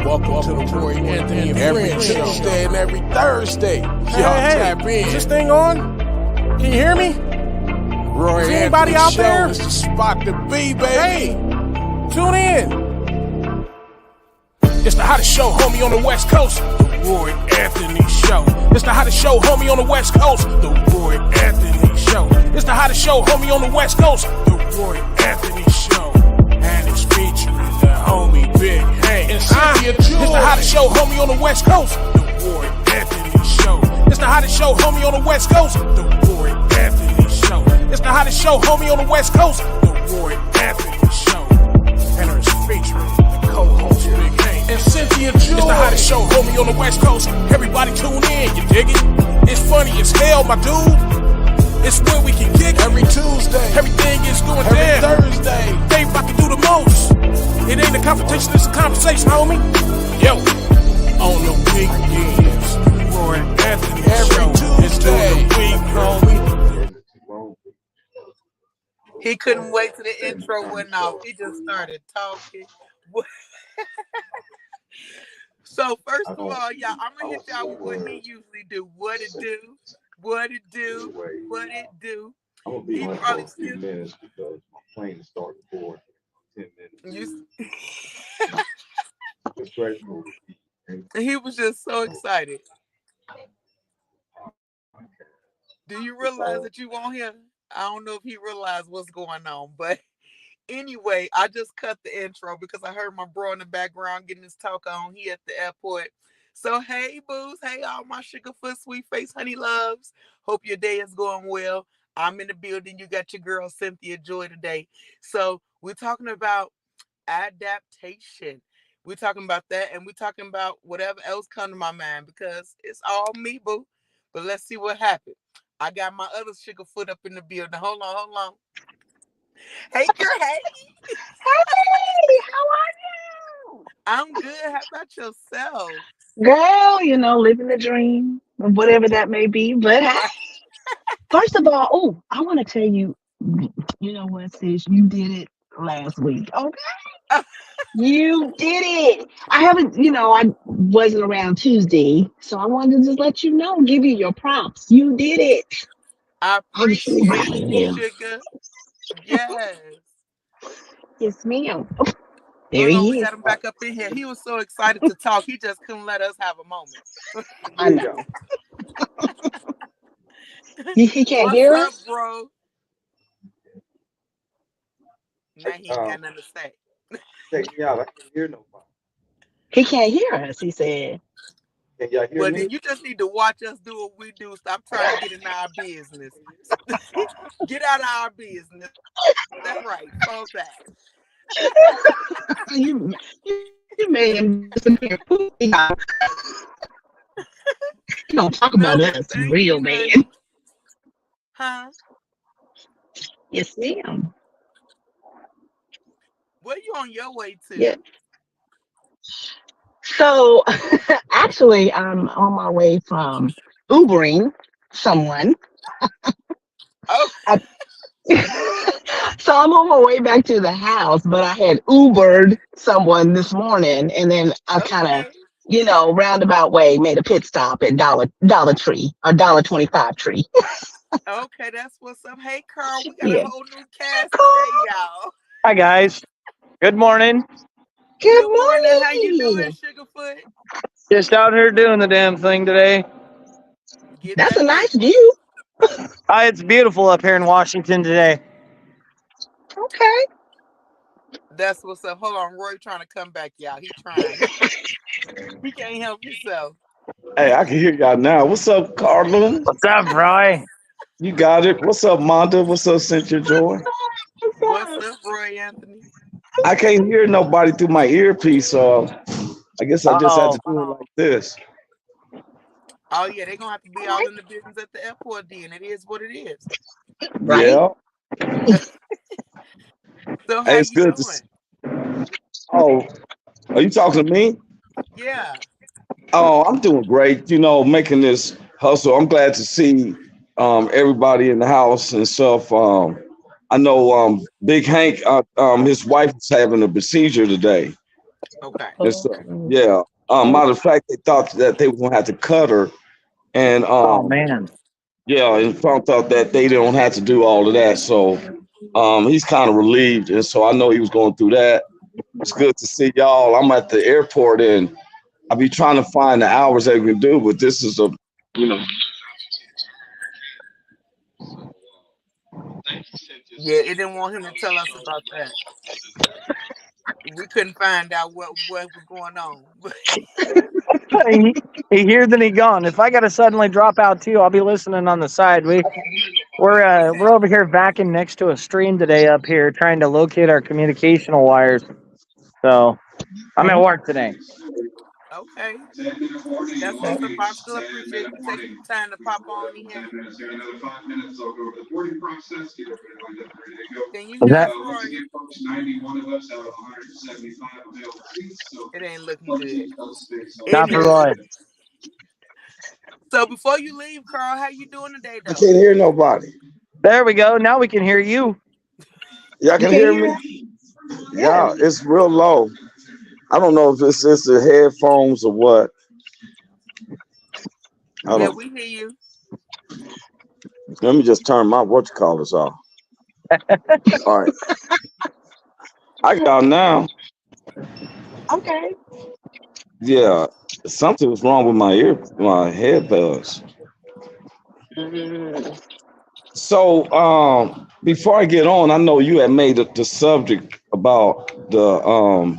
Welcome to the Roy Anthony and every Tuesday and every Thursday. Y'all tap in. Is this thing on? Can you hear me? Roy Is Anthony anybody out Show there? is the spot to be, baby. Hey, tune in. It's the hottest show, homie, on the West Coast. The Roy Anthony Show. It's the hottest show, homie, on the West Coast. The Roy Anthony Show. It's the hottest show, homie, on the West Coast. The Roy Anthony Show. And it's featuring the homie Big Hank and Cynthia. It's the hottest show, homie, on the West Coast. The Roy Anthony Show. It's the hottest show, homie, on the West Coast. The Roy Anthony Show. It's the hottest show, homie, on the West Coast. The Roy Anthony Show. And it's featuring the co-host Big Hank and Cynthia. It's the hottest show, homie, on the West Coast. Everybody tune in, you dig it? It's funny as hell, my dude. It's when we can kick every Tuesday. Everything is going every down. Thursday. They about to do the most. It ain't a confrontation, it's a conversation, homie. Yo, on the weekends, Roy Anthony Every Show. It's during the week, homie. He couldn't wait till the intro went off. He just started talking. So first of all, y'all, I'm gonna hit y'all with what he usually do. What it do? What it do? What it do? I'm gonna be on for a few minutes because my plane is starting for 10 minutes. It's grateful. He was just so excited. Do you realize that you won't hear? I don't know if he realized what's going on, but anyway, I just cut the intro because I heard my bro in the background getting his talk on. He at the airport. So hey, boos. Hey, all my sugarfoot, sweet face, honey loves. Hope your day is going well. I'm in the building. You got your girl, Cynthia Joy, today. So we're talking about adaptation. We're talking about that, and we're talking about whatever else come to my mind because it's all me, boo. But let's see what happened. I got my other sugarfoot up in the building. Hold on. Hey, girl, hey. Hey, how are you? I'm good. How about yourself? Girl, living the dream, whatever that may be. But hey, first of all, I want to tell you, you know what, sis? You did it last week, okay? You did it. I wasn't around Tuesday, so I wanted to just let you know, give you your props. You did it. I appreciate you, sugar. Yes. Yes, ma'am. Oh, there Hold on, he we is. got him back up in here. He was so excited to talk, he just couldn't let us have a moment. I know. He can't hear What's up, us, bro? Now he ain't got nothing to say. Check me out. I can't hear nobody. He can't hear us. He said. Can y'all hear Well, me? then you just need to watch us do what we do. Stop trying to get in our business. Get out of our business. That's right. Fall back. you made him disappear. You don't talk about us, real man. Huh? Yes, ma'am. Where you on your way to? Yeah. So, actually, I'm on my way from Ubering someone. Oh. So I'm on my way back to the house, but I had Ubered someone this morning, and then I kind of, roundabout way made a pit stop at Dollar Tree or $1.25 Tree. Okay, that's what's up. Hey, Carl, we got a whole new cast today, y'all. Hi, guys. Good morning. Good morning. How you doing, Sugarfoot? Just out here doing the damn thing today. That's a nice view. It's beautiful up here in Washington today. Okay. That's what's up. Hold on, Roy trying to come back, y'all. He trying. He can't help himself. Hey, I can hear y'all now. What's up, Carlin? What's up, Roy? You got it. What's up, Monda? What's up, Cynthia Joy? What's up, Roy Anthony? I can't hear nobody through my earpiece, so I guess I just had to do it like this. Oh, yeah, they're going to have to be all in the business at the airport, then. It is what it is. Right? Yeah. So, how Hey, it's you good doing? Oh, are you talking to me? Yeah. Oh, I'm doing great. Making this hustle. I'm glad to see everybody in the house and stuff. I know Big Hank, his wife is having a procedure today. Okay. And so, Okay. yeah. Matter of fact, they thought that they were gonna have to cut her, and Oh man. yeah, and found out that they don't have to do all of that. So, he's kind of relieved, and so I know he was going through that. It's good to see y'all. I'm at the airport, and I be trying to find the hours that we can do, but this is a, you know. Thank you, Cynthia, Yeah, so it didn't want him to tell us about that. We couldn't find out what was going on. he, he here then he gone. If I gotta suddenly drop out too, I'll be listening on the side. We're over here vacuuming next to a stream today up here, trying to locate our communicational wires. So I'm at work today. Okay. That's what's up. I still appreciate you taking the time to pop on in here. Can you Is hear that us, Roy? It ain't looking good. not for Anyway, Roy? so before you leave, Carl, how you doing today, I though? can't hear nobody. There we go. Now we can hear you. Y'all You can can hear hear me? us? Yeah, Yes. it's real low. I don't know if it's the headphones or what. I Yeah, don't. we hear you. Let me just turn my what you call this off. All right, I got now. Okay. Yeah, something was wrong with my headbuds. Mm, So, before I get on, I know you had made the subject about the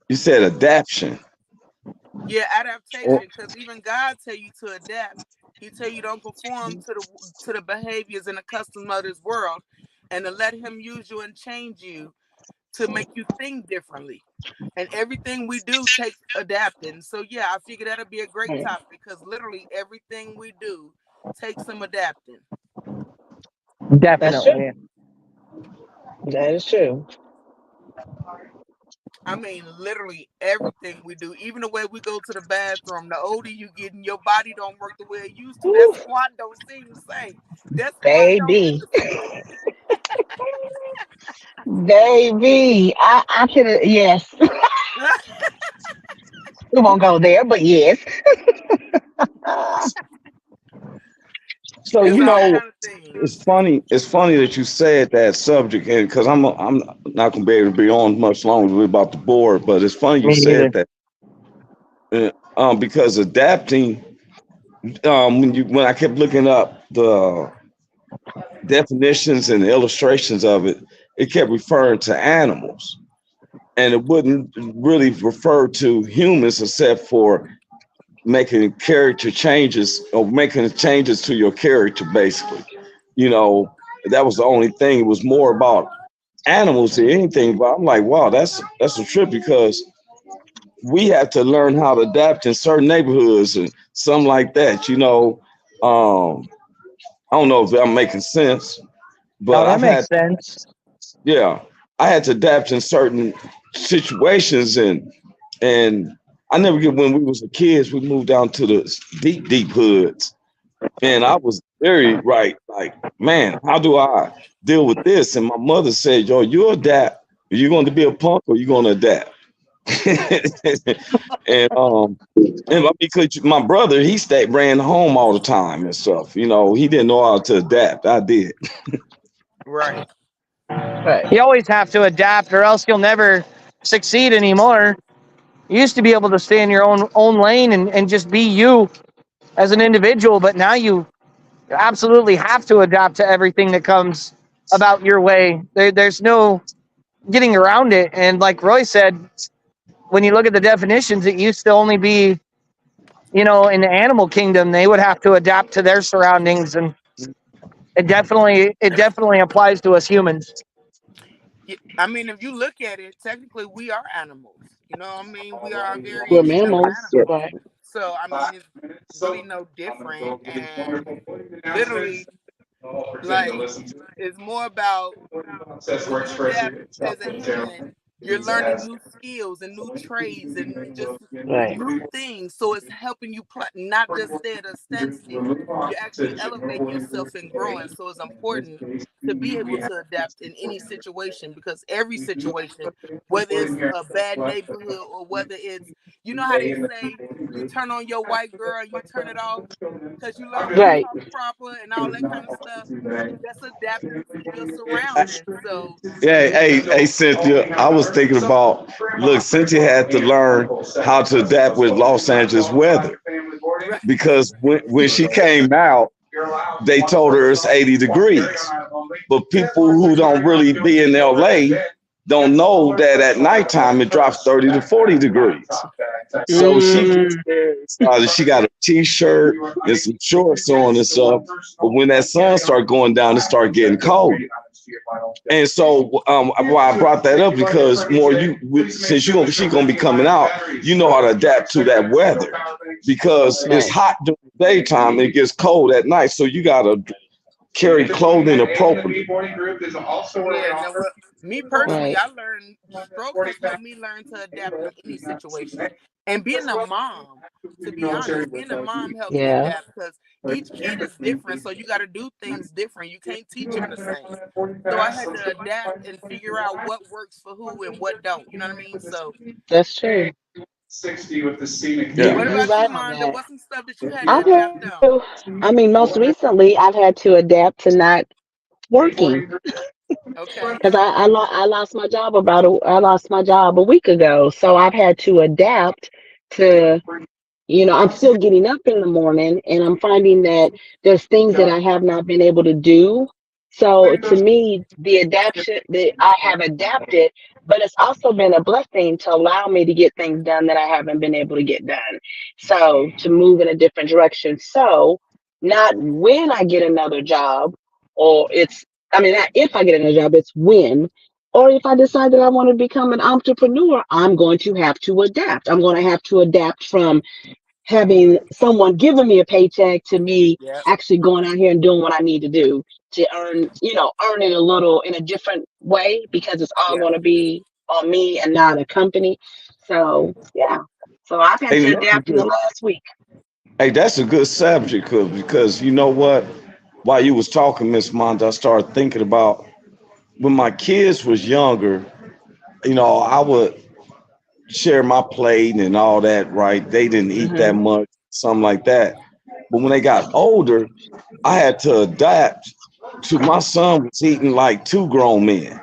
you said adaption. Yeah, Oh, adaptation. Because even God tell you to adapt. He tell you don't conform to the behaviors and the customs of this world, and to let Him use you and change you to make you think differently. And everything we do takes adapting. So yeah, I figured that'd be a great okay. topic because literally everything we do takes some adapting. That's true. Definitely. That is true. I mean, literally everything we do, even the way we go to the bathroom. The older you get, and your body don't work the way it used to. That Ooh, squat don't seem the same. That squat don't hit baby. the Baby. I can, yes. same. We won't go there, but yes. Ah, so It's you all know, kind of things. it's funny. It's funny that you said that subject, and because I'm not gonna be able to be on much longer. We're about to board, but it's funny you Me said neither. that. Because adapting, when I kept looking up the definitions and illustrations of it, it kept referring to animals, and it wouldn't really refer to humans except for making character changes or making changes to your character, basically. You know, that was the only thing. It was more about animals than anything. But I'm like, wow, that's a trip because we have to learn how to adapt in certain neighborhoods and something like that. I don't know if I'm making sense, No, but that makes sense. yeah, I had to adapt in certain situations, and I never get when we was kids, we moved down to the deep hoods, and I was very right, like, man, how do I deal with this? And my mother said, yo, you adapt. Are you going to be a punk or you going to adapt? and because my brother, he stayed ran home all the time and stuff. He didn't know how to adapt. I did. Right. right. You always have to adapt, or else you'll never succeed anymore. You used to be able to stay in your own lane and just be you as an individual, but now you absolutely have to adapt to everything that comes about your way. There's no getting around it. And like Roy said, when you look at the definitions, it used to only be, in the animal kingdom, they would have to adapt to their surroundings, and it definitely applies to us humans. Yeah, I mean, if you look at it, technically we are animals. You know what I mean? We are a We're variation of mammals. animals. Right. So I mean, it's really no different. And literally, like, it's more about when you adapt as a human. You're learning new skills and new trades and just Right. new things. So it's helping you not just stay at a standstill. You're actually elevating yourself and growing. So it's important to be able to adapt in any situation, because every situation, whether it's a bad neighborhood or whether it's, you know how they say, you turn on your white girl, you turn it off because you learn how to Right. talk proper and all that kind of stuff. That's adapting to your surroundings. So Yeah, hey, Cynthia. I was thinking about. Look, Cynthia had to learn how to adapt with Los Angeles weather right, because when she came out, they told her it's 80 degrees. But people who don't really be in LA don't know that at nighttime it drops 30 to 40 degrees. So she gets Mm, there. She got a t-shirt and some shorts on and stuff. But when that sun started going down, it started getting cold. And so, why I brought that up because since she's gonna be coming out, you know how to adapt to that weather because it's right. hot during the daytime, it gets cold at night. So you gotta carry clothing appropriately. yeah. Now, well, me personally, Right. I learned strokes has helped me learn to adapt in any situation. And being a mom, to be honest, being a mom helped me Yeah. adapt because each kid is different. So you got to do things different. You can't teach them the same. So I had to adapt and figure out what works for who and what don't. You know what I mean? So That's true. Yeah. what You're about you, right on Monda? that. What's some stuff that you had to I've had adapt on? to, I mean, most recently, I've had to adapt to not working Okay. because I lost my job I lost my job a week ago. So I've had to adapt to, I'm still getting up in the morning and I'm finding that there's things that I have not been able to do. So to me, the adaptation that I have adapted, but it's also been a blessing to allow me to get things done that I haven't been able to get done. So to move in a different direction. So not when I get another job, or not if I get another job, it's when. Or if I decide that I want to become an entrepreneur, I'm going to have to adapt. I'm going to have to adapt from having someone giving me a paycheck to me Yeah. actually going out here and doing what I need to do to earn it a little in a different way because it's all Yeah. going to be on me and not a company. So, yeah. So I've had to Hey, adapt in the last week. hey, that's a good subject because you know what? While you was talking, Miss Monda, I started thinking about when my kids was younger. I would share my plate and all that, right? They didn't eat that Hmm. much, something like that. But when they got older, I had to adapt to my son was eating like two grown men.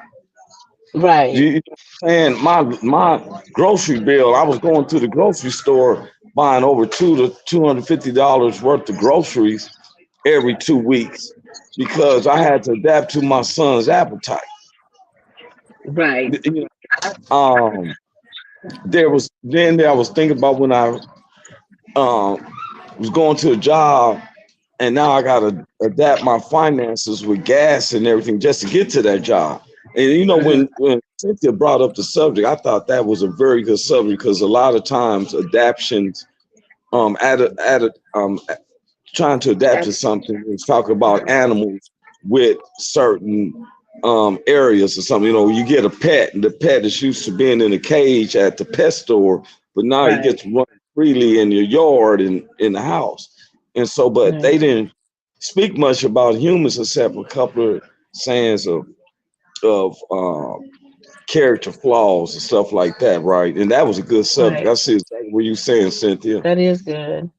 Right. You know what I'm saying? My grocery bill, I was going to the grocery store buying over $250 worth of groceries every 2 weeks because I had to adapt to my son's appetite. Right. You I was thinking about when I um, was going to a job and now I gotta adapt my finances with gas and everything just to get to that job. And Hmm. when Cynthia brought up the subject, I thought that was a very good subject because a lot of times adaptions, trying to adapt to something is talk about animals with certain areas or something. You get a pet, and the pet is used to being in a cage at the pet store, but now he Right. gets to run freely in your yard and in the house. And so, but Right. they didn't speak much about humans except a couple of sayings of character flaws and stuff like that, right? And that was a good subject. Right. I see exactly what you saying, Cynthia. That is good.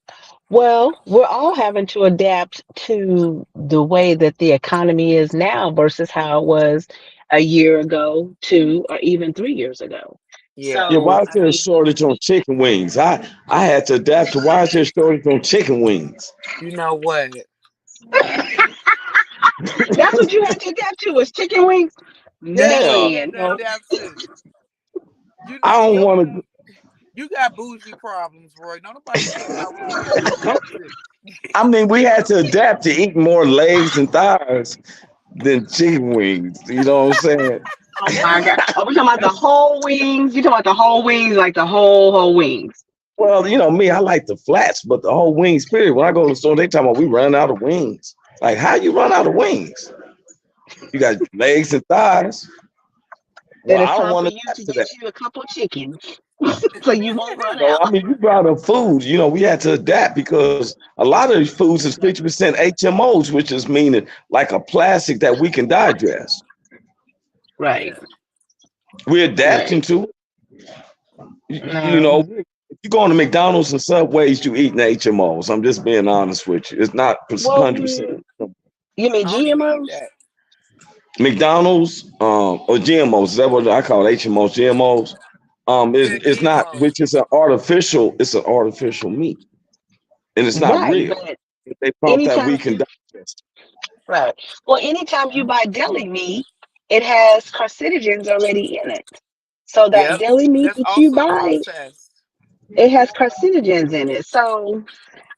Well, we're all having to adapt to the way that the economy is now versus how it was a year ago, 2, or even 3 years ago. Yeah. Yeah, So, why is I there a mean, shortage on chicken wings? I had to adapt to why is there a shortage on chicken wings? You know what? that's what you had to adapt to was chicken wings. That's what Yeah, you had Man, to adapt to. You I know, don't want to. you got bougie problems, Roy. Don't nobody care about what you got going on, sis. I mean, we had to adapt to eat more legs and thighs than chicken wings. You know what I'm saying? oh my God. Are we talking about the whole wings? You talking about the whole wings, like the whole wings? Well, me, I like the flats, but the whole wings period. When I go to the store, they talking about we run out of wings. Like, how you run out of wings? You got legs and thighs. Well, Then it's I don't time for want to you adapt to to that. get you a couple chickens so you won't run No, I out. mean, you brought up food. We had to adapt because a lot of these foods is 50% HMOs, which is meaning like a plastic that we can digest. Right, Yeah. We're right. adapting to No. if you go on to McDonald's and Subways, you eating HMOs. I'm just being honest with you. It's not Well, 100%. you mean I don't even eat GMOs? that. McDonald's or GMOs, is that what I call HMOs, GMOs? Yeah, It's not, GMOs. which is an artificial, it's an artificial meat. And it's not Right, real. but They thought that anytime we can you digest. right. Well, anytime you buy deli meat, it has carcinogens already in it. So that Yep. deli meat That's that you also buy, processed. it has carcinogens in it. So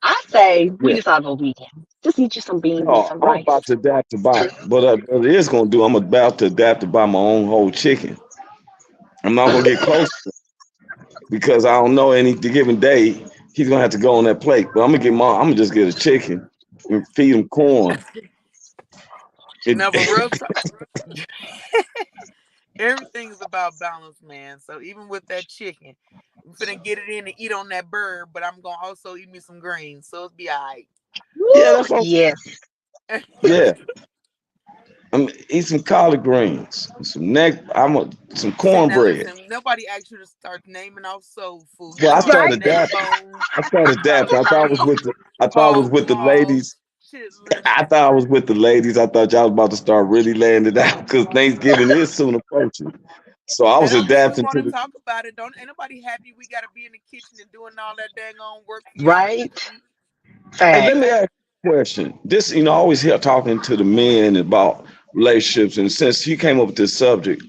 I say we Yeah. just all go vegan. Just eat you some beans and No, some I'm rice. about to adapt to buy, but it is going to do. I'm about to adapt to buy my own whole chicken. I'm not going to get close because I don't know any given day he's going to have to go on that plate. But I'm going to just get a chicken and feed him corn. No, but It, real talk, everything's about balance, man. So even with that chicken, I'm finna get it in and eat on that bird, but I'm gonna also eat me some greens, so it'll be alright. yeah, Woo, that's what I'm saying. yes. Yeah, I'm eat some collard greens, some See now, cornbread. listen, nobody asked you to start naming off soul food. You Well, I That's called out started right. neck adapting. bones, I started adapting. collard greens, I thought I was hog with the maws, ladies. chitlins. I thought I was with the ladies. I thought y'all was about to start really laying it out because Thanksgiving is soon approaching. So I That was don't mean we adapting want to to the. talk about it. Don't ain't nobody happy we gotta be in the kitchen and doing all that dang on work for y'all to Right. eat. Hey, let me Facts. ask you a question. I always hear talking to the men about relationships, and since you came up with this subject,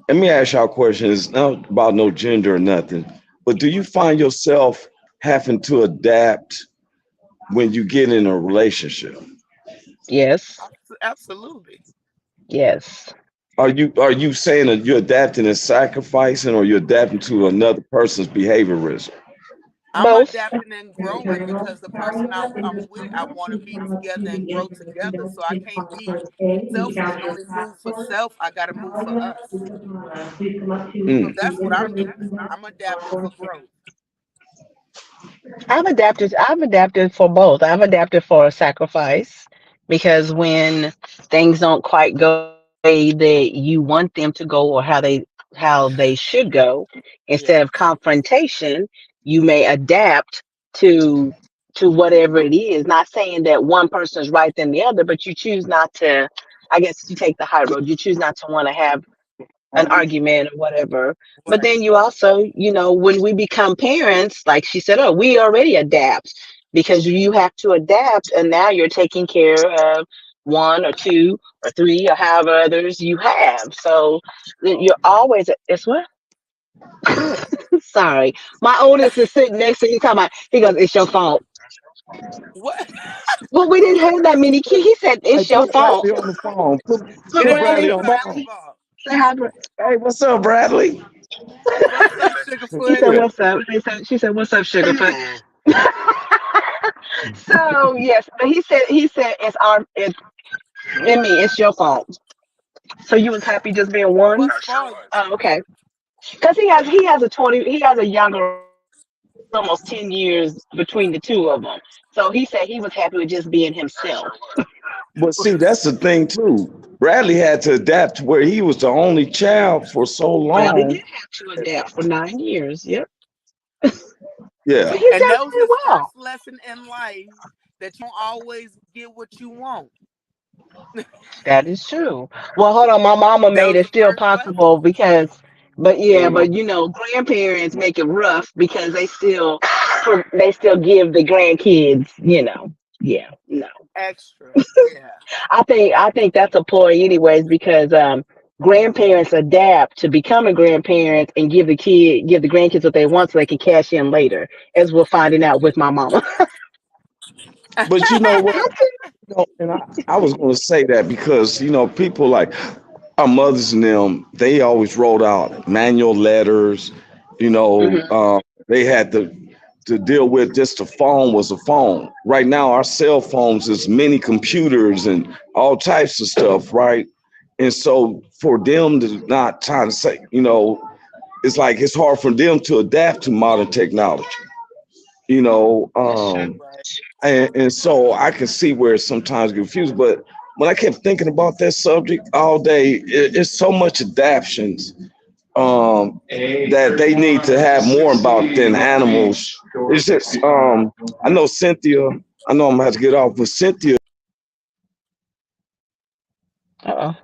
let me ask y'all a question. It's not about no gender or nothing, but do you find yourself having to adapt when you get in a relationship? Yes. Absolutely. Yes. Are you saying that you're adapting and sacrificing, or you're adapting to another person's behaviorism? I'm Both. adapting and growing because the person I'm with, I want to be together and grow together. So I can't be selfish and only move for self. I got to move for us. So Mm. that's what I'm doing. I'm adapting for growth. I've adapted for both. I've adapted for sacrifice because when things don't quite go the way that you want them to go or how they should go, instead Yeah. of confrontation, you may adapt to to whatever it is. Not saying that one person is right than the other, but you choose not to, I guess you take the high road. You choose not to want to have an argument or whatever. But Right. then you also, when we become parents, like she said, oh, we already adapt because you have to adapt, and now you're taking care of one or two or three or however others you have. So you're always, it's what? Sorry. My oldest is sitting next to me talking about, he goes, it's your fault. What? Well, we didn't have that many kids. He said, Hey, it's your put fault. Bradley on the phone. Put It Put ain't Bradley Bradley, on the anybody's phone. fault. say hi, Hey, what's up, Bradley? What's up, She Sugarfoot? said, "What's up?" She said, "What's up, Sugarfoot?" So yes, but he said it's your fault. So you was happy just being one? What's fault? Oh, okay. Because he has a younger brother. It's almost 10 years between the two of them. So he said he was happy with just being himself. But see, that's the thing too. Bradley had to adapt to where he was the only child for so Bradley did long. have to adapt for 9 years. Yep, but Yeah. he's And done that was pretty his well. first lesson in life that you don't always get what you want. That is true. Well, hold on. My mama That made was it the still first lesson. possible because, but yeah, but grandparents make it rough because they still give the grandkids, yeah, no. Extra. Yeah. I think that's a ploy anyways because grandparents adapt to becoming grandparents and give the grandkids what they want so they can cash in later, as we're finding out with my mama. But you know what? And I was going to say that because, people like our mothers and them, they always wrote out manual letters. You know, Hmm. uh, they had to deal with just the phone was a phone. Right now, our cell phones is mini computers and all types of stuff, right? And so for them to not trying to say, it's like it's hard for them to adapt to modern technology, you know. Right. And so I can see where it sometimes confused. But when I kept thinking about that subject all day, it's so much adaptions that they need to have more about than animals. It's just I know Cynthia. I know I'm gonna have to get off, but Cynthia.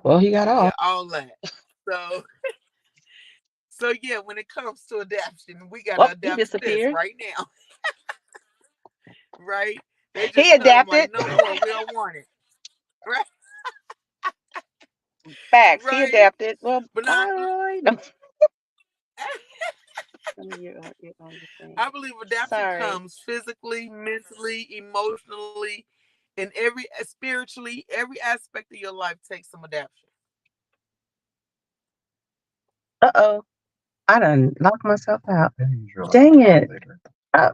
Well, he got Yeah, off. all that. So so yeah, when it comes to adaption, we gotta Well, he adapt to this disappeared. right now. Right? They He just told him like, adapted. no more, we don't want it. Right? Facts. He Right? adapted. Well, But now bye, Roy. No. You're on the I thing. believe adaptation Sorry. comes physically, mentally, emotionally, in every spiritually, every aspect of your life takes some adaptation. Uh-oh. I done locked myself out. Dang it. Uh,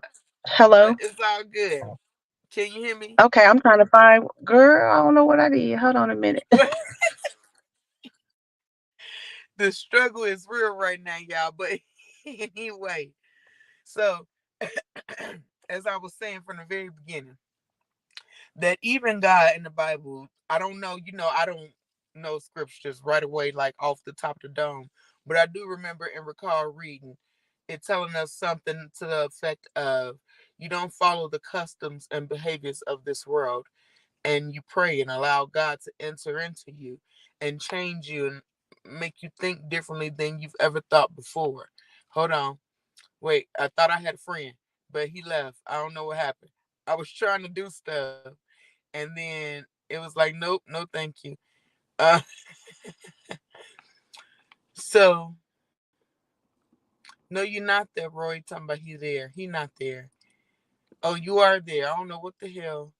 hello? It's all good. Can you hear me? Okay, I'm trying to find girl. I don't know what I did. Hold on a minute. The struggle is real right now, y'all. But anyway, so as I was saying from the very beginning, that even God in the Bible, I don't know, I don't know scriptures right away, like off the top of the dome, but I do remember and recall reading it telling us something to the effect of you don't follow the customs and behaviors of this world, and you pray and allow God to enter into you and change you and make you think differently than you've ever thought before. Hold on. Wait, I thought I had a friend, but he left. I don't know what happened. I was trying to do stuff, and then it was like, nope, no, thank you. Uh, so no, you're not there, Roy. Talking about he there. He not there. Oh, you are there. I don't know what the hell.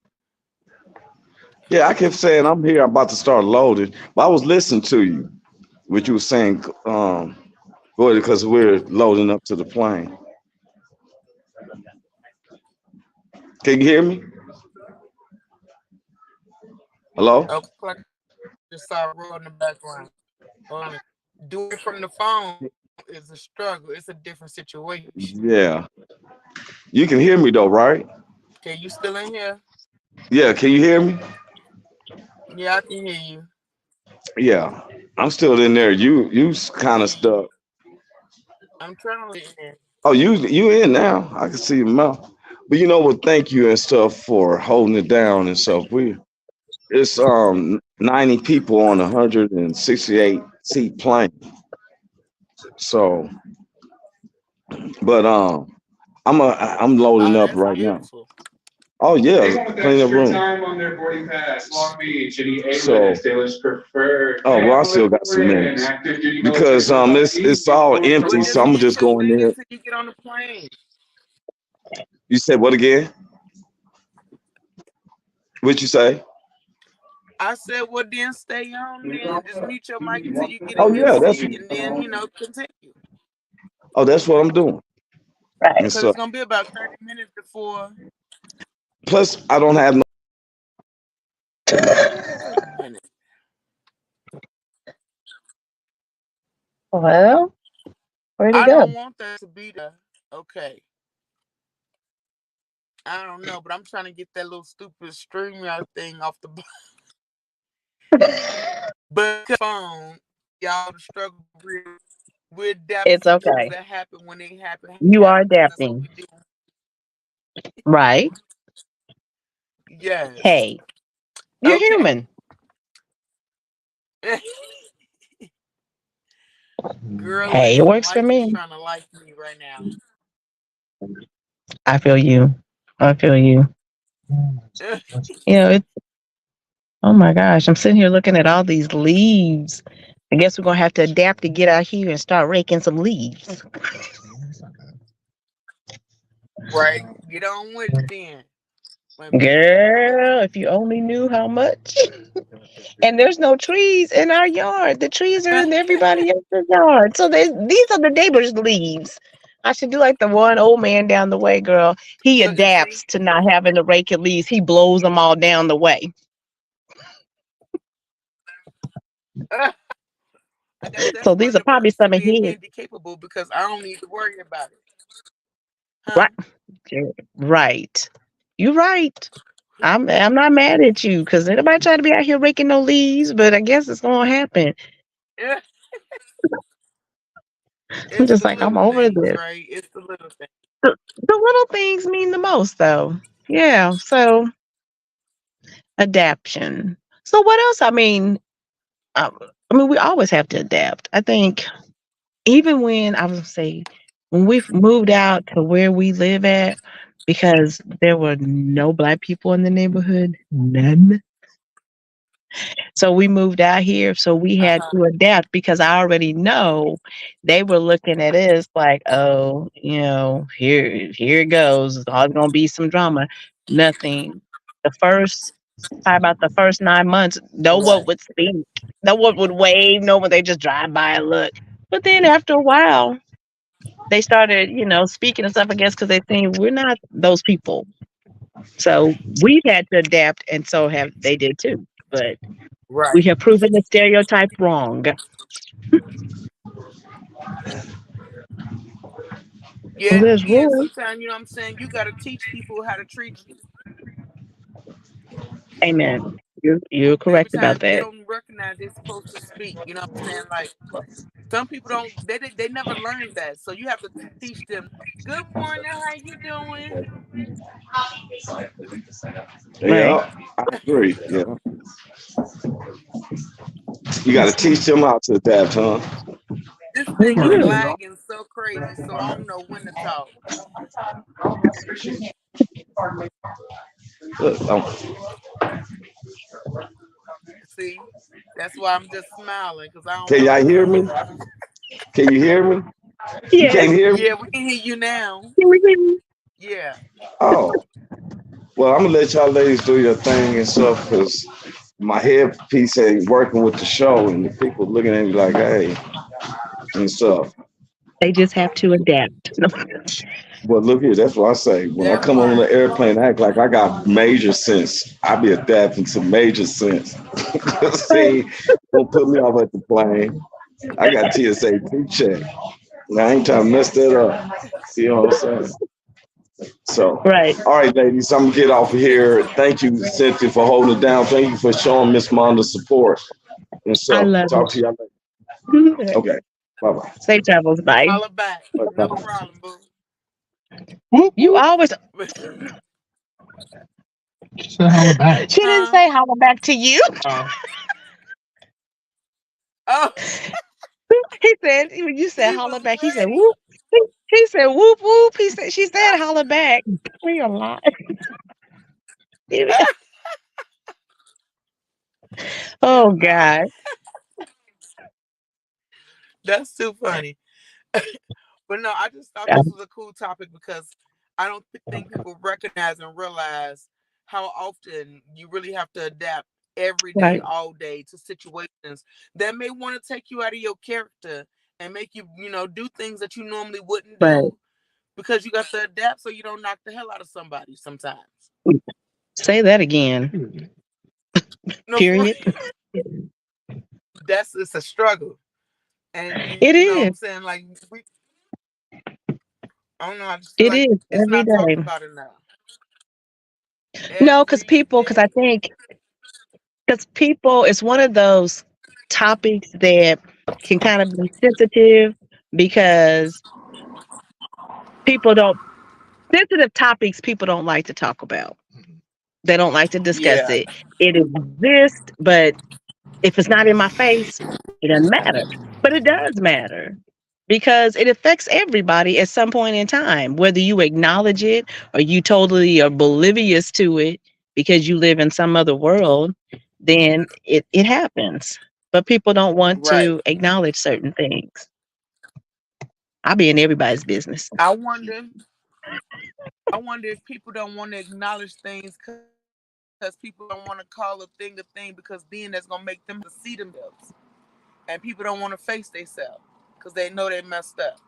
Yeah, I kept saying I'm here. I'm about to start loading, but I was listening to you, what you were saying. Go ahead, because we're loading up to the plane. Can you hear me? Hello? Okay, like I just saw Roy in the background. Hold on. Doing it from the phone is a struggle. It's a different situation. Yeah. You can hear me though, right? Okay, you still in here? Yeah, can you hear me? Yeah, I can hear you. Yeah. I'm still in there. You kind of Okay, stuck. I'm trying to get in. Oh, you in now. I can see your mouth. But you know what, thank you and stuff for holding it down and stuff. It's 90 people on a 168 seat plane. So but I'm loading Oh, up that's right now. beautiful. Oh They yeah, want plenty of extra room. time on their boarding pass, Long Beach, and he ate So with it. They was preferred oh well, I still got some and minutes active duty because military it's all Well, empty. So just I'm eat just your going thing there. until you get on the plane. You said what again? What you say? I said, well, then stay on then. Just mute your mic until you get Oh in your yeah, seat and then, continue. that's what I'm doing. Right. And Because so it's going to be about 30 minutes before. plus I don't have no. Wait a minute. Well, where'd he I go? don't want that to be there. Okay. I don't know, but I'm trying to get that little stupid StreamYard thing off the but phone. Y'all the struggle real. We adapt It's to things okay. that happen when they You are happen because that's what adapting. we do. Right. Yes. Hey, you're Okay. human. Girl, Hey, it listen, works for life is me. trying to like me right now. I feel you. I feel you. You know, it's oh my gosh. I'm sitting here looking at all these leaves. I guess we're gonna have to adapt to get out here and start raking some leaves. Right. Get on with it then. Wait a minute. Girl, if you only knew how much. And there's no trees in our yard. The trees are in everybody else's yard. So these are the neighbors' leaves. I should do like the one old man down the way, girl. He Look and see. adapts to not having to rake at leaves. He blows them all down the way. I guess So that's these one are of the probably perks of some of being his. handy capable because I don't need to worry about it. Huh? Right. Yeah, right. You're right. I'm not mad at you because anybody trying to be out here raking no leaves, but I guess it's gonna happen. Yeah, I'm it's just the like I'm little over things, this. right? It's the little things. The little things mean the most, though. Yeah. So adaption. So what else? Um, I mean, we always have to adapt. I think even when I was gonna say when we moved out to where we live at, because there were no black people in the neighborhood, none. So we moved out here, so we Uh had huh. to adapt because I already know they were looking at us like, oh, here it goes. It's all gonna be some drama. Nothing. The first Probably about the first 9 months, no one Right. would speak. No one would wave, no one they just drive by and look. But then after a while, they started, speaking and stuff, I guess, because they think we're not those people. So we've had to adapt, and so have they did too. But we Right. have proven the stereotype wrong. Yeah, Well, and there's again, Roy. sometimes you know what I'm saying. You got to teach people how to treat you. Amen. You're Every correct about time they that. don't recognize they're supposed to speak. You know what I'm saying? Like some people don't. They never learned that. So you have to teach them. Good morning. How you doing? Right. Yeah, I agree. Yeah, you got to It's- teach them how to adapt, huh? This We thing is do. lagging so crazy. So I don't know when to talk. Look, See, that's why I'm just smiling because I don't can want to y'all hear me? interrupt. Can you hear me? You Yes. can't hear me? Yeah, we can hear you now. Can we hear Yeah. Oh, well, I'm gonna let y'all ladies do your thing and stuff because my headpiece ain't working with the show, and the people looking at me like, hey, and stuff. They just have to adapt. But look here, that's what I say. When I That come on part. the airplane, I act like I got major sense. I be adapting to major sense. See, don't put me off at the plane. I got TSA pre-check. I ain't trying to mess that up. You know what I'm saying? So, Right. all right, ladies, I'm gonna get off of here. Thank you, Cynthia, for holding it down. Thank you for showing Miss Monda support and I stuff. love Talk to y'all later. it. Okay, bye bye. Safe travels. Bye. Holla back. Bye No bye. problem, boo. Whoop, You whoop. always. Say holla back. She didn't Huh? say holla back to you. Oh, He said when you said he holla was back, he said ready. whoop. He said whoop whoop. She said holla back. We a lot. Yeah, Oh no. God. That's too funny. But no, I just thought Yeah. this was a cool topic because I don't think people recognize and realize how often you really have to adapt every day, Right. all day to situations that may want to take you out of your character and make you, do things that you normally wouldn't Right. do because you got to adapt so you don't knock the hell out of somebody sometimes. Say that again. No, for Period. real. It's a struggle. And It you know what is. I'm saying? Like I don't know, I just feel It like is it's every not talked day. about enough. No, Every because I day. think because people, it's one of those topics that can kind of be sensitive because people don't sensitive topics people don't like to talk about. They don't like to discuss Yeah. it. It exists, but if it's not in my face, it doesn't matter. But it does matter because it affects everybody at some point in time, whether you acknowledge it or you totally are oblivious to it because you live in some other world, then it happens. But people don't want Right. to acknowledge certain things. I'll be in everybody's business. I wonder. I wonder if people don't want to acknowledge things because people don't want to call a thing, because then that's gonna make them have to see themselves, and people don't want to face themselves because they know they messed up.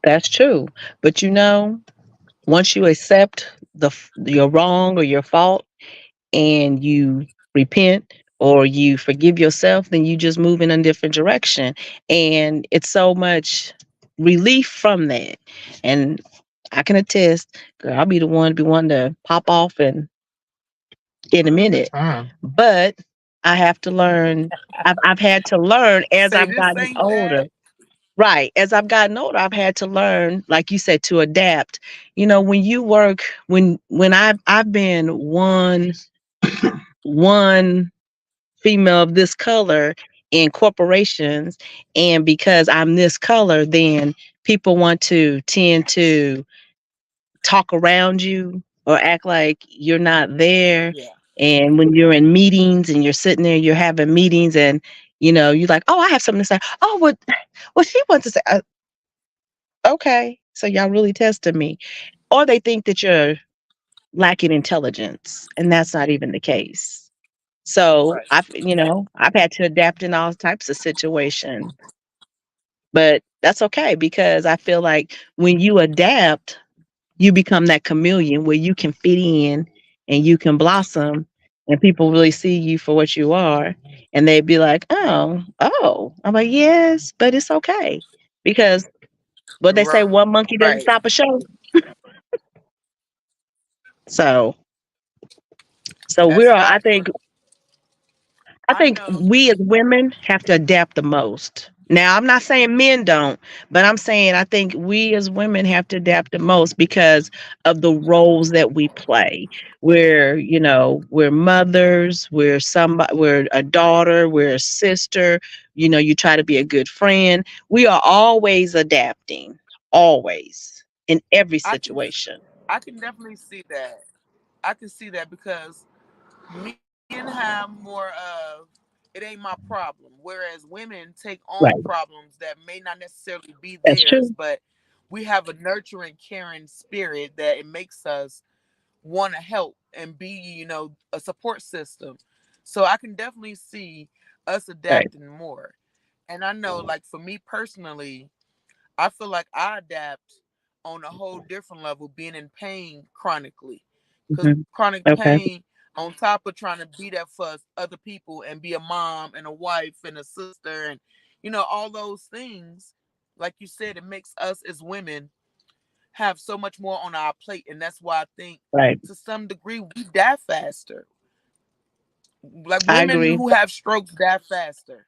That's true. But once you accept your wrong or your fault and you repent or you forgive yourself, then you just move in a different direction. And it's so much relief from that. And I can attest, girl, I'll be the one to be one to pop off and in a minute. But I have to learn. I've had to learn as Say I've this gotten ain't older. that. Right. As I've gotten older, I've had to learn, like you said, to adapt. You know, when you work, when I've been one female of this color in corporations, and because I'm this color, then people want to tend to talk around you or act like you're not there. Yeah. And when you're in meetings and you're sitting there, you're having meetings, and you're like, oh, I have something to say. Oh, what she wants to say. Okay, so y'all really tested me. Or they think that you're lacking intelligence, and that's not even the case. So Right. I've had to adapt in all types of situations, but that's okay because I feel like when you adapt, you become that chameleon where you can fit in and you can blossom, and people really see you for what you are, and they'd be like, oh. I'm like, yes, but it's okay because what they say, Right. one monkey doesn't stop a show. So That's we're right. I I think know. we as women have to adapt the most. Now, I'm not saying men don't, but I'm saying I think we as women have to adapt the most because of the roles that we play. We're mothers, we're a daughter, we're a sister, you try to be a good friend. We are always adapting, always, in every I can situation. I can definitely see that. I can see that because men have more of it ain't my problem, whereas women take on Right. problems that may not necessarily be That's theirs, true. but we have a nurturing, caring spirit that it makes us want to help and be, a support system. So I can definitely see us Right. adapting more. And I know, like for me personally, I feel like I adapt on a whole different level, being in pain chronically. Because Mhm. chronic Okay. pain, on top of trying to be there for other people and be a mom and a wife and a sister and, all those things, like you said, it makes us as women have so much more on our plate. And that's why I think Right. to some degree we die faster. Like I women agree. who have strokes die faster.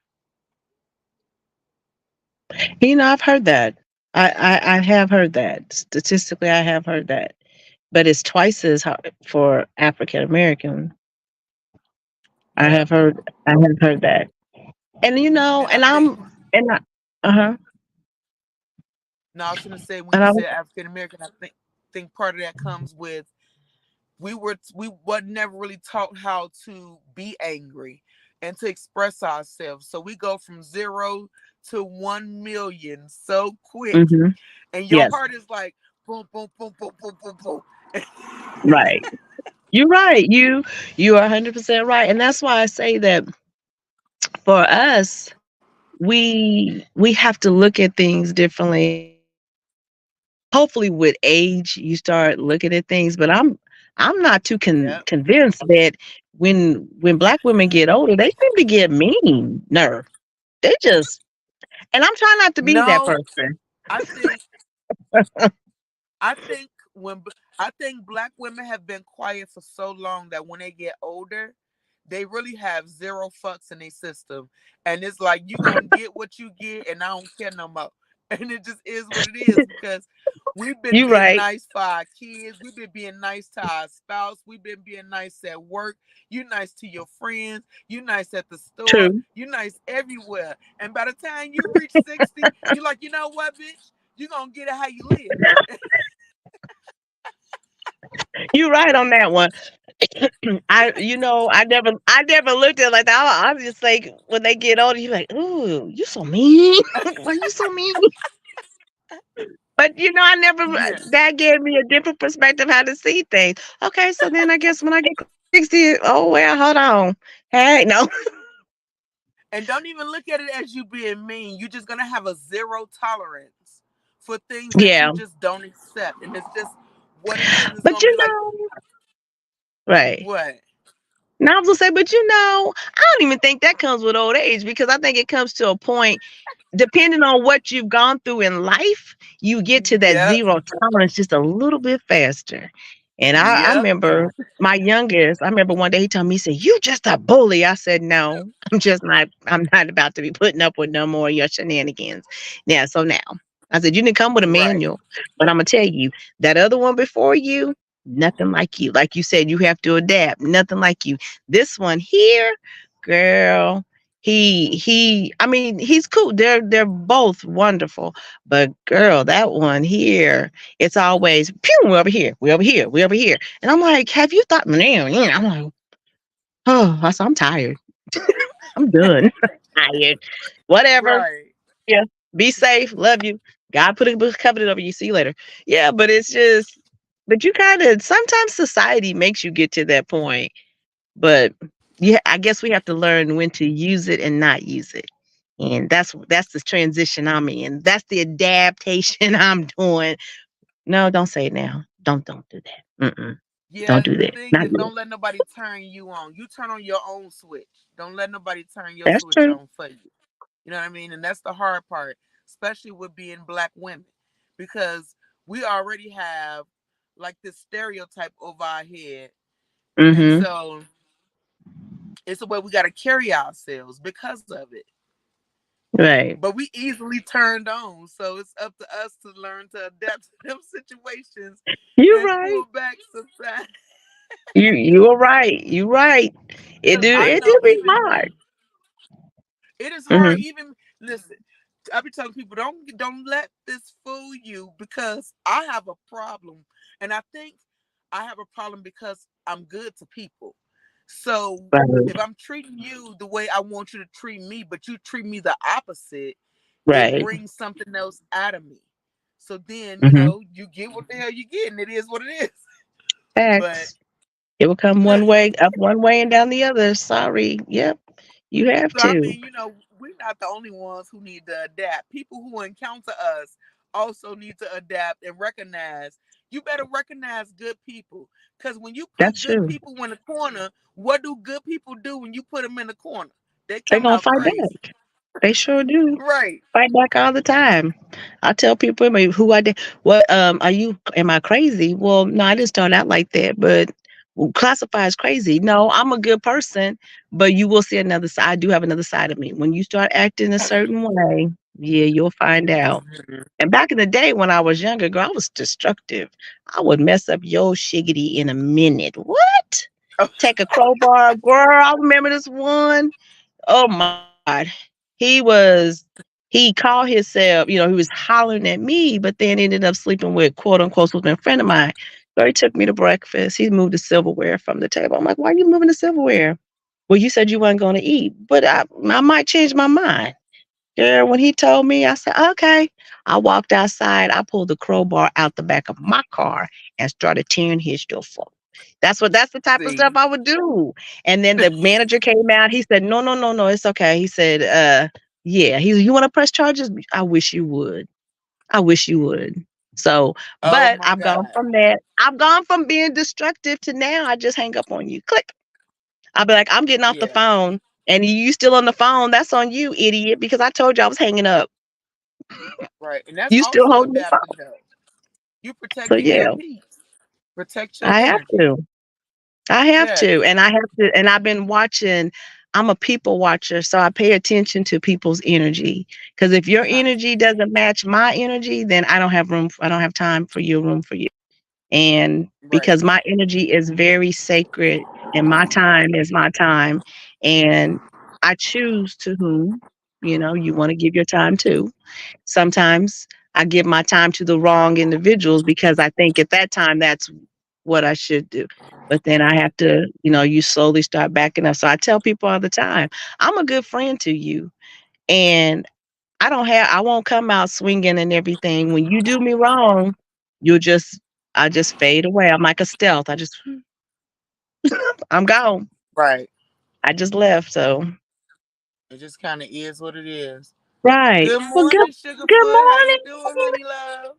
I've heard that. I have heard that. Statistically, I have heard that. But it's twice as hard for African American. I Yeah. have heard I have heard that. And And I think and I uh-huh. now I was gonna say when And you I said African American, I think part of that comes with we were never really taught how to be angry and to express ourselves. So we go from 0 to 1 million so quick, mhm. and your Yes, heart is like boom, boom, boom, boom, boom, boom, boom. right. You're right. You are 100% right. And that's why I say that for us, we have to look at things differently. Hopefully with age you start looking at things, but I'm not too Yep. convinced that when black women get older they seem to get mean. No, they just, and I'm trying not to be that No, person. I think I think I think black women have been quiet for so long that when they get older, they really have zero fucks in their system, and it's like you gonna get what you get, and I don't care no more. And it just is what it is because we've been You being right. nice for our kids, we've been being nice to our spouse, we've been being nice at work. You nice to your friends, you nice at the store, True. you nice everywhere. And by the time you reach 60, you're like, you know what, bitch? You gonna get it how you live. You right on that one. I never looked at it like that. I was just like when they get older, you're like, ooh, you so mean. Why you so mean? But I never, Yeah. that gave me a different perspective how to see things. Okay, so then I guess when I get 60, oh well, hold on. Hey, no. And don't even look at it as you being mean. You're just gonna have a zero tolerance for things that you Yeah. just don't accept. And it's just what it is. And it's But gonna be like right. what? Now I was gonna say, but I don't even think that comes with old age because I think it comes to a point depending on what you've gone through in life, you get to that Yep. zero tolerance just a little bit faster. And I Yep. remember my youngest, I remember one day he told me, he said, "You just a bully." I said, "No, I'm not about to be putting up with no more of your shenanigans." Yeah, so now I said, "You didn't come with a Right. manual, but I'm gonna tell you, that other one before you, nothing like you. Like you said, you have to adapt, nothing like you. This one here, girl, I mean, he's cool. They're both wonderful. But girl, that one here, it's always pew, we're over here, we're over here, we're over here. And I'm like, have you thought, man, I'm like, oh, I said, I'm tired. I'm done. Tired. Whatever. Right. Yeah. Be safe. Love you. God put a covenant over you. See you later. Yeah, but it's just but you kind of sometimes society makes you get to that point. But yeah, I guess we have to learn when to use it and not use it. And that's the transition I'm in. That's the adaptation I'm doing. No, don't say it now. Don't do that. Mm-mm. Don't Yeah, do the that. thing Not is, yet. don't let nobody turn you on. You turn on your own switch. Don't let nobody turn your That's switch true. on for you. You know what I mean? And that's the hard part, especially with being black women, because we already have like this stereotype over our head. And Mm-hmm. so it's the way we got to carry ourselves because of it. Right. But we easily turned on. So it's up to us to learn to adapt to them situations You're and right. pull back sometimes. You are right. You're right. It Because do I it know do be even hard. me, it is hard. Mm-hmm. Even listen, I be telling people don't let this fool you because I have a problem, and I think I have a problem because I'm good to people. So if Right. I'm treating you the way I want you to treat me, but you treat me the opposite, it Right. brings something else out of me. So then Mm-hmm. you get what the hell you get, and it is what it is. But Facts. It will come one listen, way, up one way and down the other. Sorry. Yep. You have so I to. mean, we're not the only ones who need to adapt. People who encounter us also need to adapt and recognize. You better recognize good people, because when you put That's good true. people in the corner, what do good people do when you put them in the corner? They They're come gonna out fight crazy, back. They sure do. right? Fight back all the time. I tell people, I mean, who I did, what are you? Am I crazy? Well, no, I didn't start out like that, but classify as crazy. No, I'm a good person, but you will see another side. I do have another side of me. When you start acting a certain way, yeah, you'll find out. Mhm. And back in the day when I was younger, girl, I was destructive. I would mess up your shiggity in a minute. What? Take a crowbar, girl. I remember this one. Oh my God. He was he called himself, he was hollering at me, but then ended up sleeping with quote unquote supposed to be a friend of mine. So he took me to breakfast. He moved the silverware from the table. I'm like, why are you moving the silverware? Well, you said you weren't going to eat, but I might change my mind. Girl, when he told me, I said, okay. I walked outside. I pulled the crowbar out the back of my car and started tearing his stuff up. That's the type of stuff See, I would do. And then the manager came out. He said, no, no, no, no, it's okay. He said, yeah. He said, you want to press charges? I wish you would. I wish you would. So, oh but my I've gone God, from that. I've gone from being destructive to now I just hang up on you. Click. I'll be like, I'm getting off the yeah, phone. And you still on the phone. That's on you, idiot, because I told you I was hanging up. right, and that's You still also holding the phone. adapting though. You So protecting your yeah, peace, protect your I have energy. to. I have Yes, to. And I have to. And I've been watching. I'm a people watcher. So I pay attention to people's energy. Because if your you have to. energy doesn't match my energy, then I don't have room. I don't have time for you, room for you. And Right, because my energy is very sacred and my time is my time. And I choose to whom, you want to give your time to. Sometimes I give my time to the wrong individuals because I think at that time that's what I should do. But then I have to, you slowly start backing up. So I tell people all the time, I'm a good friend to you. And I won't come out swinging and everything. When you do me wrong, you'll just, I just fade away. I'm like a stealth. I'm gone. right. I just left. So, It just kind of is what it is. right. Good Well, morning, good Sugarfoot. How you morning. doing, honey love?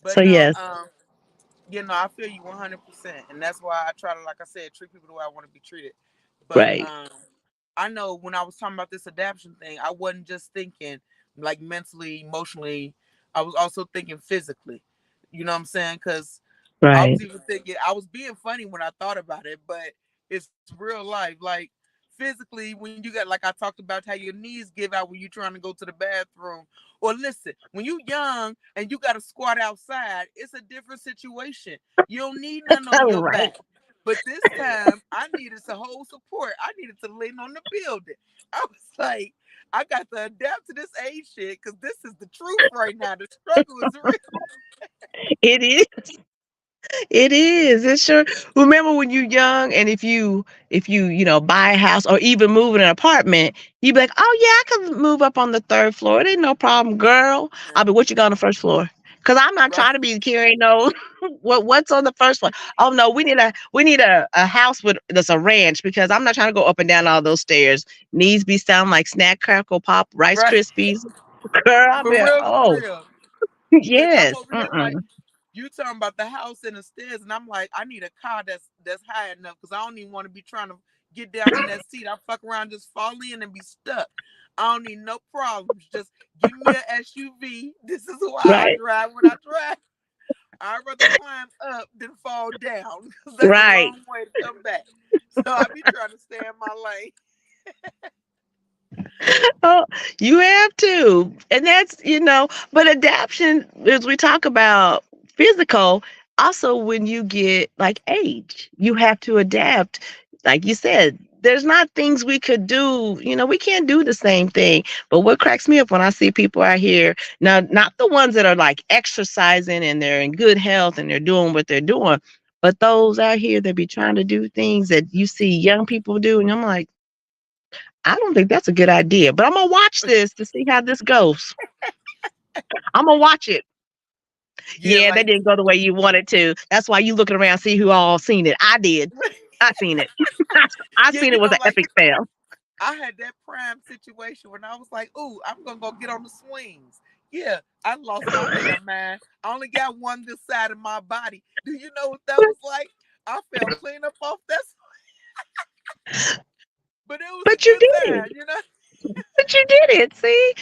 So, But no, yes. You know, I feel you 100%, and that's why I try to, like I said, treat people the way I want to be treated. But Right. I know when I was talking about this adaptation thing, I wasn't just thinking like mentally, emotionally. I was also thinking physically. You know what I'm saying? Because I was Right. even thinking I was being funny when I thought about it, but it's real life. Like physically, when you got, like I talked about how your knees give out when you're trying to go to the bathroom. Or listen, when you young and you got to squat outside, it's a different situation. You don't need nothing on All your right. back. But this time, I needed some whole support. I needed to lean on the building. I was like, I got to adapt to this age shit because this is the truth right now. The struggle is real. It is. It is. It sure. Remember when you're young, and if you buy a house or even move in an apartment, you be like, oh yeah, I can move up on the third floor. It ain't no problem, girl. I'll be, what you got on the first floor? Because I'm not Right, trying to be carrying no what's on the first floor. Oh no, we need a house with that's a ranch because I'm not trying to go up and down all those stairs. Needs be sound like snack crackle pop Rice right. Krispies. Girl, I'll For be, real, for oh real. Look, I'm yes. over here like Mm-mm. you talking about the house and the stairs, and I'm like, I need a car that's high enough because I don't even want to be trying to get down in that seat. I fuck around, just fall in and be stuck. I don't need no problems. Just give me an SUV. This is why I Right. drive when I drive. I'd rather climb up than fall down because that's a Right. long way to come back. So I be trying to stay in my lane. Oh, you have to. And but adaptation, as we talk about physical, also when you get like age, you have to adapt. Like you said, there's not things we could do. We can't do the same thing. But what cracks me up when I see people out here, now, not the ones that are like exercising and they're in good health and they're doing what they're doing, but those out here that be trying to do things that you see young people do. And I'm like, I don't think that's a good idea, but I'm gonna watch this to see how this goes. I'm gonna watch it. Yeah, Yeah, that like didn't go the way you wanted to. That's why you looking around see who all seen it. I did. I seen it. I yeah, seen it was an like epic fail. I had that prime situation when I was like, "Ooh, I'm gonna go get on the swings." Yeah, I lost my damn mind. I only got one this side of my body. Do you know what that was like? I fell clean up off that, but it was a But you good did time, you know. But you did it. See,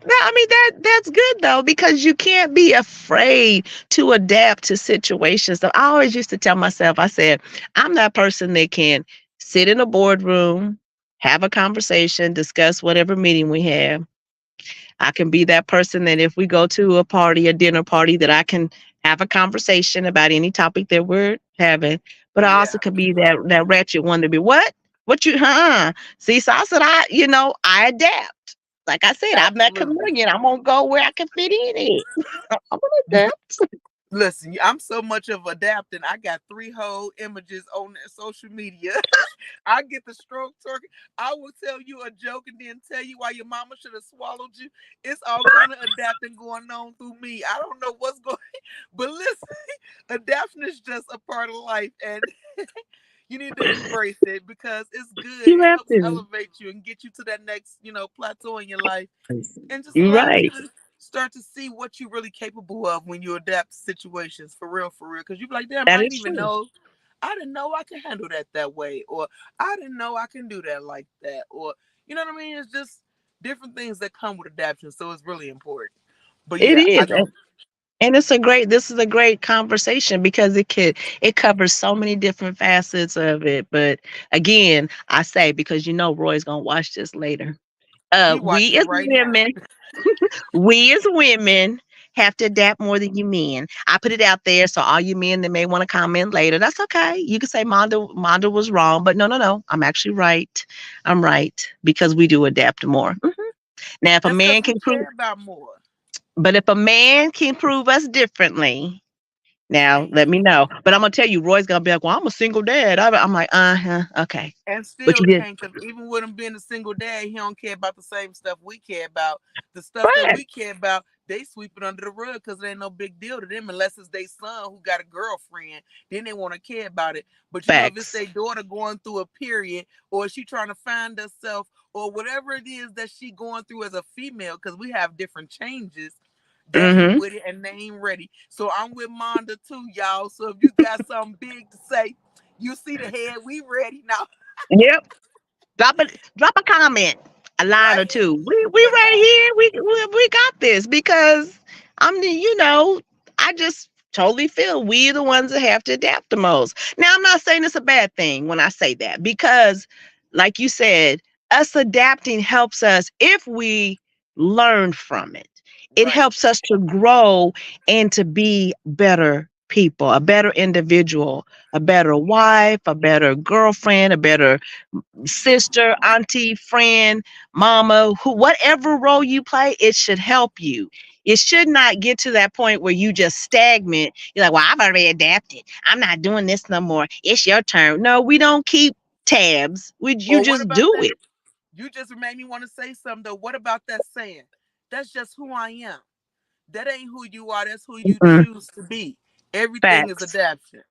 I mean that's good though because you can't be afraid to adapt to situations. So I always used to tell myself, I said, I'm that person that can sit in a boardroom, have a conversation, discuss whatever meeting we have. I can be that person that if we go to a party, a dinner party, that I can have a conversation about any topic that we're having. But I also Yeah, could be that ratchet one to be what? What you See, so I said I adapt. Like I said, I'm that absolutely. chameleon. I'm gonna go where I can fit in it. I'm gonna adapt. Listen, I'm so much of adapting. I got 3 whole images on social media. I get the stroke talking. I will tell you a joke and then tell you why your mama should have swallowed you. It's all kind of adapting going on through me. I don't know what's going, but listen, adaptation is just a part of life, and you need to embrace it because it's good. You It have helps to. elevate you and get you to that next, plateau in your life, and just You're allows you right. to start to see what you're really capable of when you adapt to situations for real, for real. Because you're like, damn, That I didn't is even true. know. I didn't know I can handle that way, or I didn't know I can do that like that, or you know what I mean. It's just different things that come with adaptation, so it's really important. But It yeah, I is. know And this is a great conversation because it covers so many different facets of it. But again, I say because Roy's gonna watch this later. he We watching as right now. women, we as women have to adapt more than you men. I put it out there so all you men that may want to comment later, that's okay. You can say Monda was wrong, but no, no, no. I'm actually right. I'm right because we do adapt more. Now, if a That's because man we can prove, care about more. but if a man can prove us differently, now, Can't. let me know. But I'm gonna tell you, Roy's gonna be like, "Well, I'm a single dad." I'm like, okay." And But still you did can't, because even with him being a single dad, he don't care about the same stuff we care about. The stuff that right. we care about, they sweep it under the rug because it ain't no big deal to them unless it's their son who got a girlfriend. Then they want to care about it. But if it's Facts. their daughter going through a period, or she trying to find herself, or whatever it is that she going through as a female, because we have different changes. They ain't with it and they ain't ready. So I'm with Monda too, y'all. So if you got something big to say, you see the head, we ready now. Yep. Drop a comment, a line or Right? two. We right here. We got this because I just totally feel we the ones that have to adapt the most. Now I'm not saying it's a bad thing when I say that because, like you said, us adapting helps us if we learn from it. It Right. helps us to grow and to be better people, a better individual, a better wife, a better girlfriend, a better sister, auntie, friend, mama, whatever role you play, it should help you. It should not get to that point where you just stagnant. You're like, well, I've already adapted. I'm not doing this no more. It's your turn. No, we don't keep tabs. You Or what just about do that? it. You just made me want to say something though. What about that saying? That's just who I am. That ain't who you are. That's who you Mm-mm. choose to be. Everything is Facts. adaptation.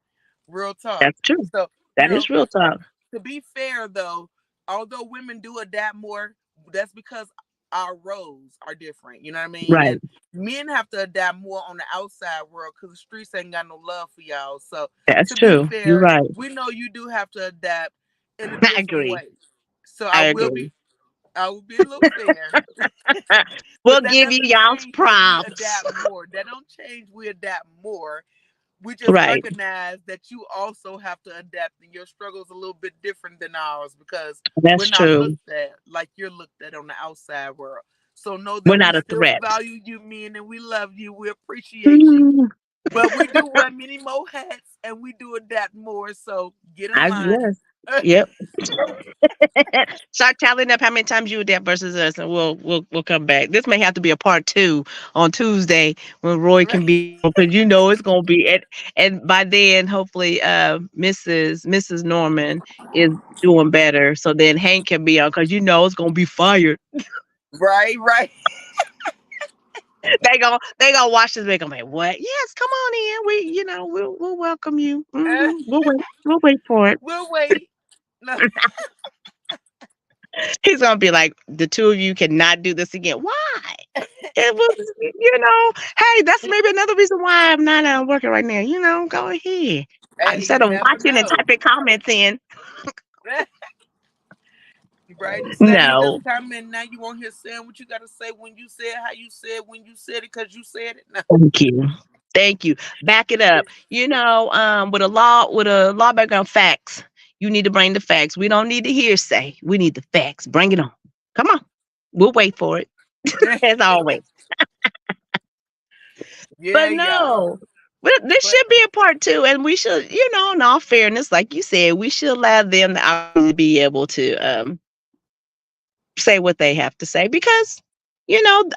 Real talk. That's true. So, That is real talk. to be fair though, although women do adapt more, that's because our roles are different. You know what I mean? Right. And men have to adapt more on the outside world because the streets ain't got no love for y'all. So That's to be true. You're fair, right. we know you do have to adapt in a I different agree. way. So I agree. I will be a little fair. We'll But that give you doesn't y'all's change that we props. adapt more. That don't change we adapt more. We just Right. recognize that you also have to adapt and your struggle is a little bit different than ours because we're That's not true. looked at like you're looked at on the outside world. So know We're that we not a still threat. value you, men, and we love you. We appreciate you. Mm, But we do wear many more hats and we do adapt more. So get in line. yes. Yep. Start tallying up how many times you adapt versus us, and we'll come back. This may have to be a part two on Tuesday when Roy Right. can be because it's gonna be and by then hopefully Mrs. Norman is doing better. So then Hank can be on because it's gonna be fired. Right, right. They gonna watch this. They gonna be like, what? Yes, come on in. We'll welcome you. We'll wait for it. We'll wait. No. He's gonna be like, the two of you cannot do this again. Why? It was, hey, that's maybe another reason why I'm not working right now. Go ahead. Hey, Instead you of never watching and know. typing comments in, Right? Instead of you no. just comment, now you won't hear saying what you got to say when you said how you said when you said it because you said it. No. Thank you. Thank you. Back it up. With a law background, facts. You need to bring the facts. We don't need the hearsay. We need the facts. Bring it on. Come on. We'll wait for it. As always. Yeah, But y'all. no, this But should be a part two, and we should, in all fairness, like you said, we should allow them the opportunity to be able to say what they have to say because,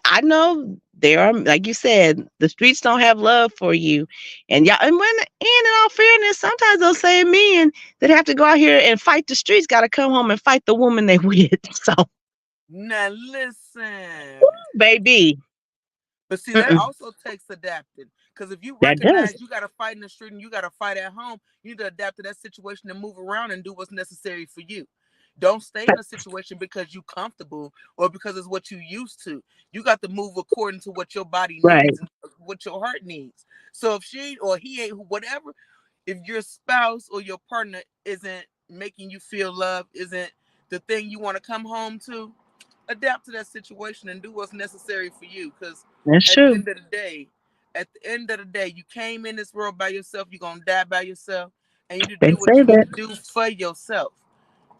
I know there are, like you said, the streets don't have love for you, and y'all, and in all fairness, sometimes those same men that have to go out here and fight the streets got to come home and fight the woman they with. So, now listen. baby, But see, that mm-mm, also takes adapting. Because if you that does. recognize you got to fight in the street and you got to fight at home, you need to adapt to that situation and move around and do what's necessary for you. Don't stay in a situation because you're comfortable or because it's what you used to. You got to move according to what your body Right, needs and what your heart needs. So if she or he ain't whatever, if your spouse or your partner isn't making you feel love, isn't the thing you want to come home to, adapt to that situation and do what's necessary for you. Because that's at the true. end of the day, you came in this world by yourself. You're gonna die by yourself, and you need to They do what say you need that. to do for yourself.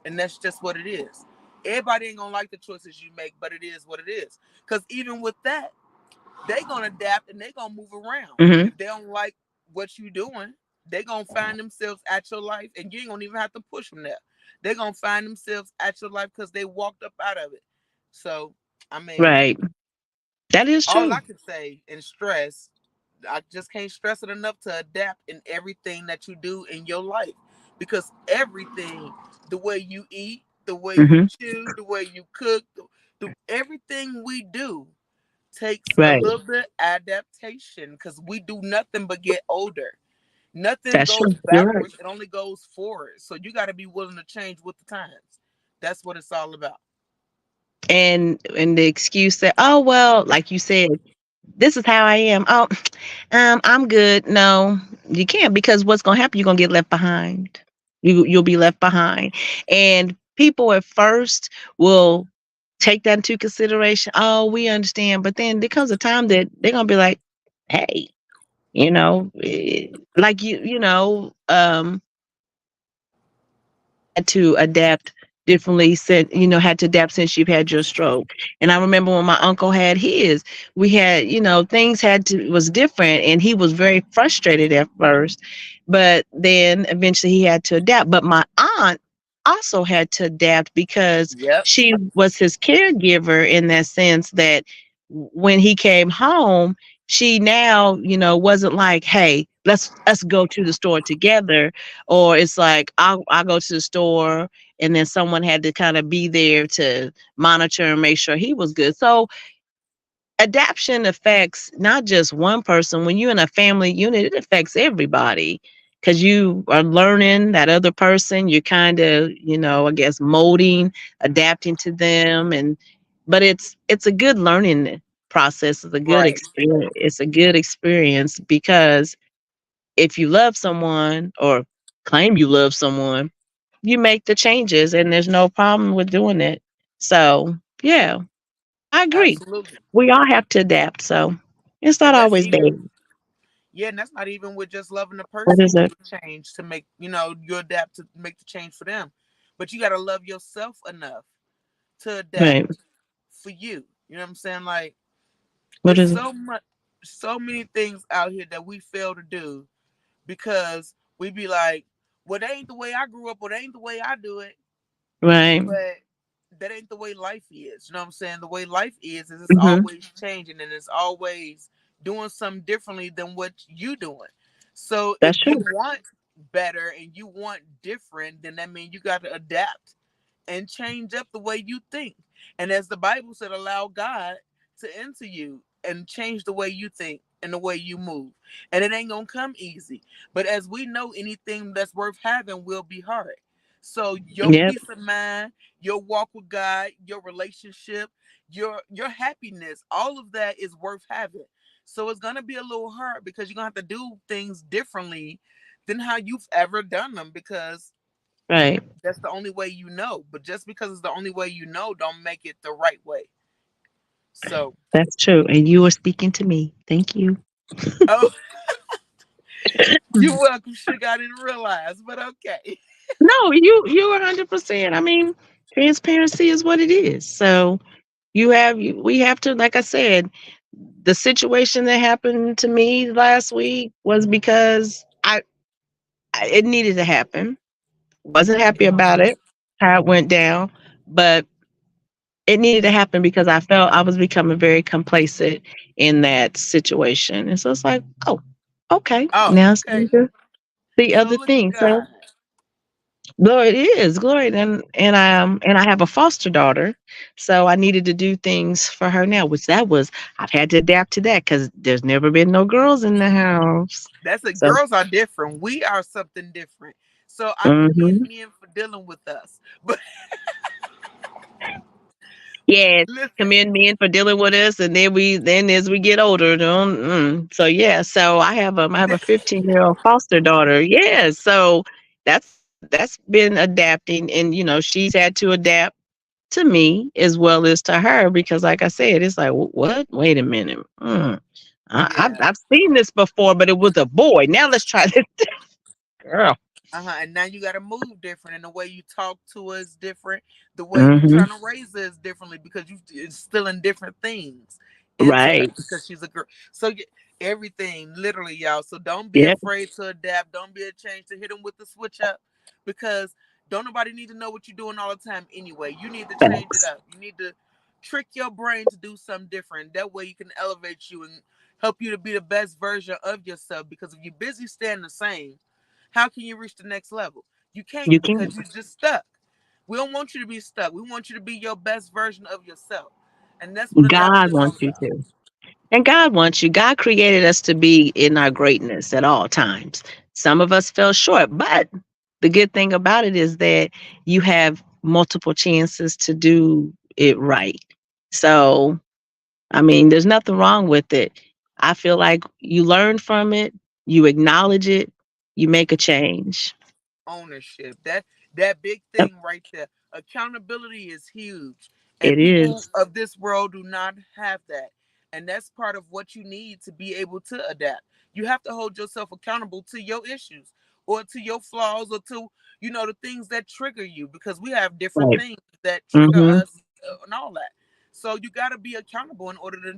And that's just what it is. Everybody ain't gonna like the choices you make, but it is what it is. Because even with that, they gonna adapt and they gonna move around. Hmm. If they don't like what you doing, they gonna find themselves at your life, and you ain't gonna even have to push them there. They gonna find themselves at your life because they walked up out of it. So, I mean, Right. That is all true. I can say and stress, I just can't stress it enough to adapt in everything that you do in your life. Because everything, the way you eat, the way you Hmm. chew, the way you cook, everything we do takes a Right. little bit adaptation because we do nothing but get older. Nothing That's goes true. You're right. backwards, it only goes forward. So you got to be willing to change with the times. That's what it's all about. And the excuse that, oh well, like you said, This is how I am. Oh, I'm good. No, you can't, because what's gonna happen? You're gonna get left behind. You'll be left behind, and people at first will take that into consideration. Oh, we understand, but then there comes a time that they're gonna be like, hey, like had to adapt differently since had to adapt since you've had your stroke. And I remember when my uncle had his, we had, things had to was different, and he was very frustrated at first, but then eventually he had to adapt. But my aunt also had to adapt because Yep. she was his caregiver, in that sense that when he came home, she now, wasn't like, hey, let's go to the store together, or it's like I'll go to the store, and then someone had to kind of be there to monitor and make sure he was good. So adaption affects not just one person. When you're in a family unit, it affects everybody, because you are learning that other person. You're kind of, I guess, molding, adapting to them, and but it's a good learning process. It's a good Right. experience. It's a good experience because if you love someone, or claim you love someone, you make the changes, and there's no problem with doing it. So, yeah, I agree. Absolutely. We all have to adapt. So, it's not And that's always bad. even Yeah, and that's not even with just loving the What person is you it? would change to make, you adapt to make the change for them. But you got to love yourself enough to Right. adapt for you. You know what I'm saying? Like, What it's is it? so many things out here that we fail to do because we be like, well, that ain't the way I grew up, or that ain't the way I do it. Right. But that ain't the way life is. You know what I'm saying? The way life is it's Hmm. always changing, and it's always doing something differently than what you doing. So if That's you true. want better and you want different, then that means you got to adapt and change up the way you think. And as the Bible said, allow God to enter you and change the way you think and the way you move. And it ain't gonna come easy. But as we know, anything that's worth having will be hard. So your Yep. peace of mind, your walk with God, your relationship, your happiness, all of that is worth having. So it's gonna be a little hard because you're gonna have to do things differently than how you've ever done them because Right. that's the only way you know. But just because it's the only way you know, don't make it the right way. So, That's true. And you are speaking to me. Thank you. oh, you're welcome, sugar. I didn't realize, but okay. No, you 100%. I mean, transparency is what it is. So we have to, like I said, the situation that happened to me last week was because it needed to happen. Wasn't happy about it, how it went down, but it needed to happen because I felt I was becoming very complacent in that situation. And so it's like, oh, okay, Oh, now it's okay. time to see So other look at things. So God. glory, it is glory, and I have a foster daughter, so I needed to do things for her now, which that was I've had to adapt to that because there's never been no girls in the house. That's it. So, Girls are different. We are something different. So I commend mhm. men for dealing with us. But Yes, listen, commend men for dealing with us, and then as we get older, don't. So yeah, so I have a 15-year-old foster daughter. Yeah, so that's been adapting, and she's had to adapt to me as well as to her because, like I said, it's like what? Wait a minute. yeah. I've seen this before, but it was a boy. Now let's try this, girl. And now you got to move different, and the way you talk to her is different. The way you Hmm. trying to raise her is differently because you instilling different things into her Right. because she's a girl. So everything, literally, y'all. So don't be Yep. afraid to adapt. Don't be a change to hit them with the switch up because don't nobody need to know what you're doing all the time anyway. You need to change it Facts. up. You need to trick your brain to do something different. That way you can elevate you and help you to be the best version of yourself. Because if you're busy staying the same, how can you reach the next level? You You can't can. because you're just stuck. We don't want you to be stuck. We want you to be your best version of yourself. And that's what adapting God is all wants you about. to. And God wants you. God created us to be in our greatness at all times. Some of us fell short, but the good thing about it is that you have multiple chances to do it right. So I mean, there's nothing wrong with it. I feel like you learn from it, you acknowledge it, you make a change. Ownership. That big Yep, thing right there. Accountability is huge. And it people is. of this world do not have that. And that's part of what you need to be able to adapt. You have to hold yourself accountable to your issues or to your flaws or to, the things that trigger you because we have different Right. things that trigger Mm-hmm. us and all that. So you got to be accountable in order to,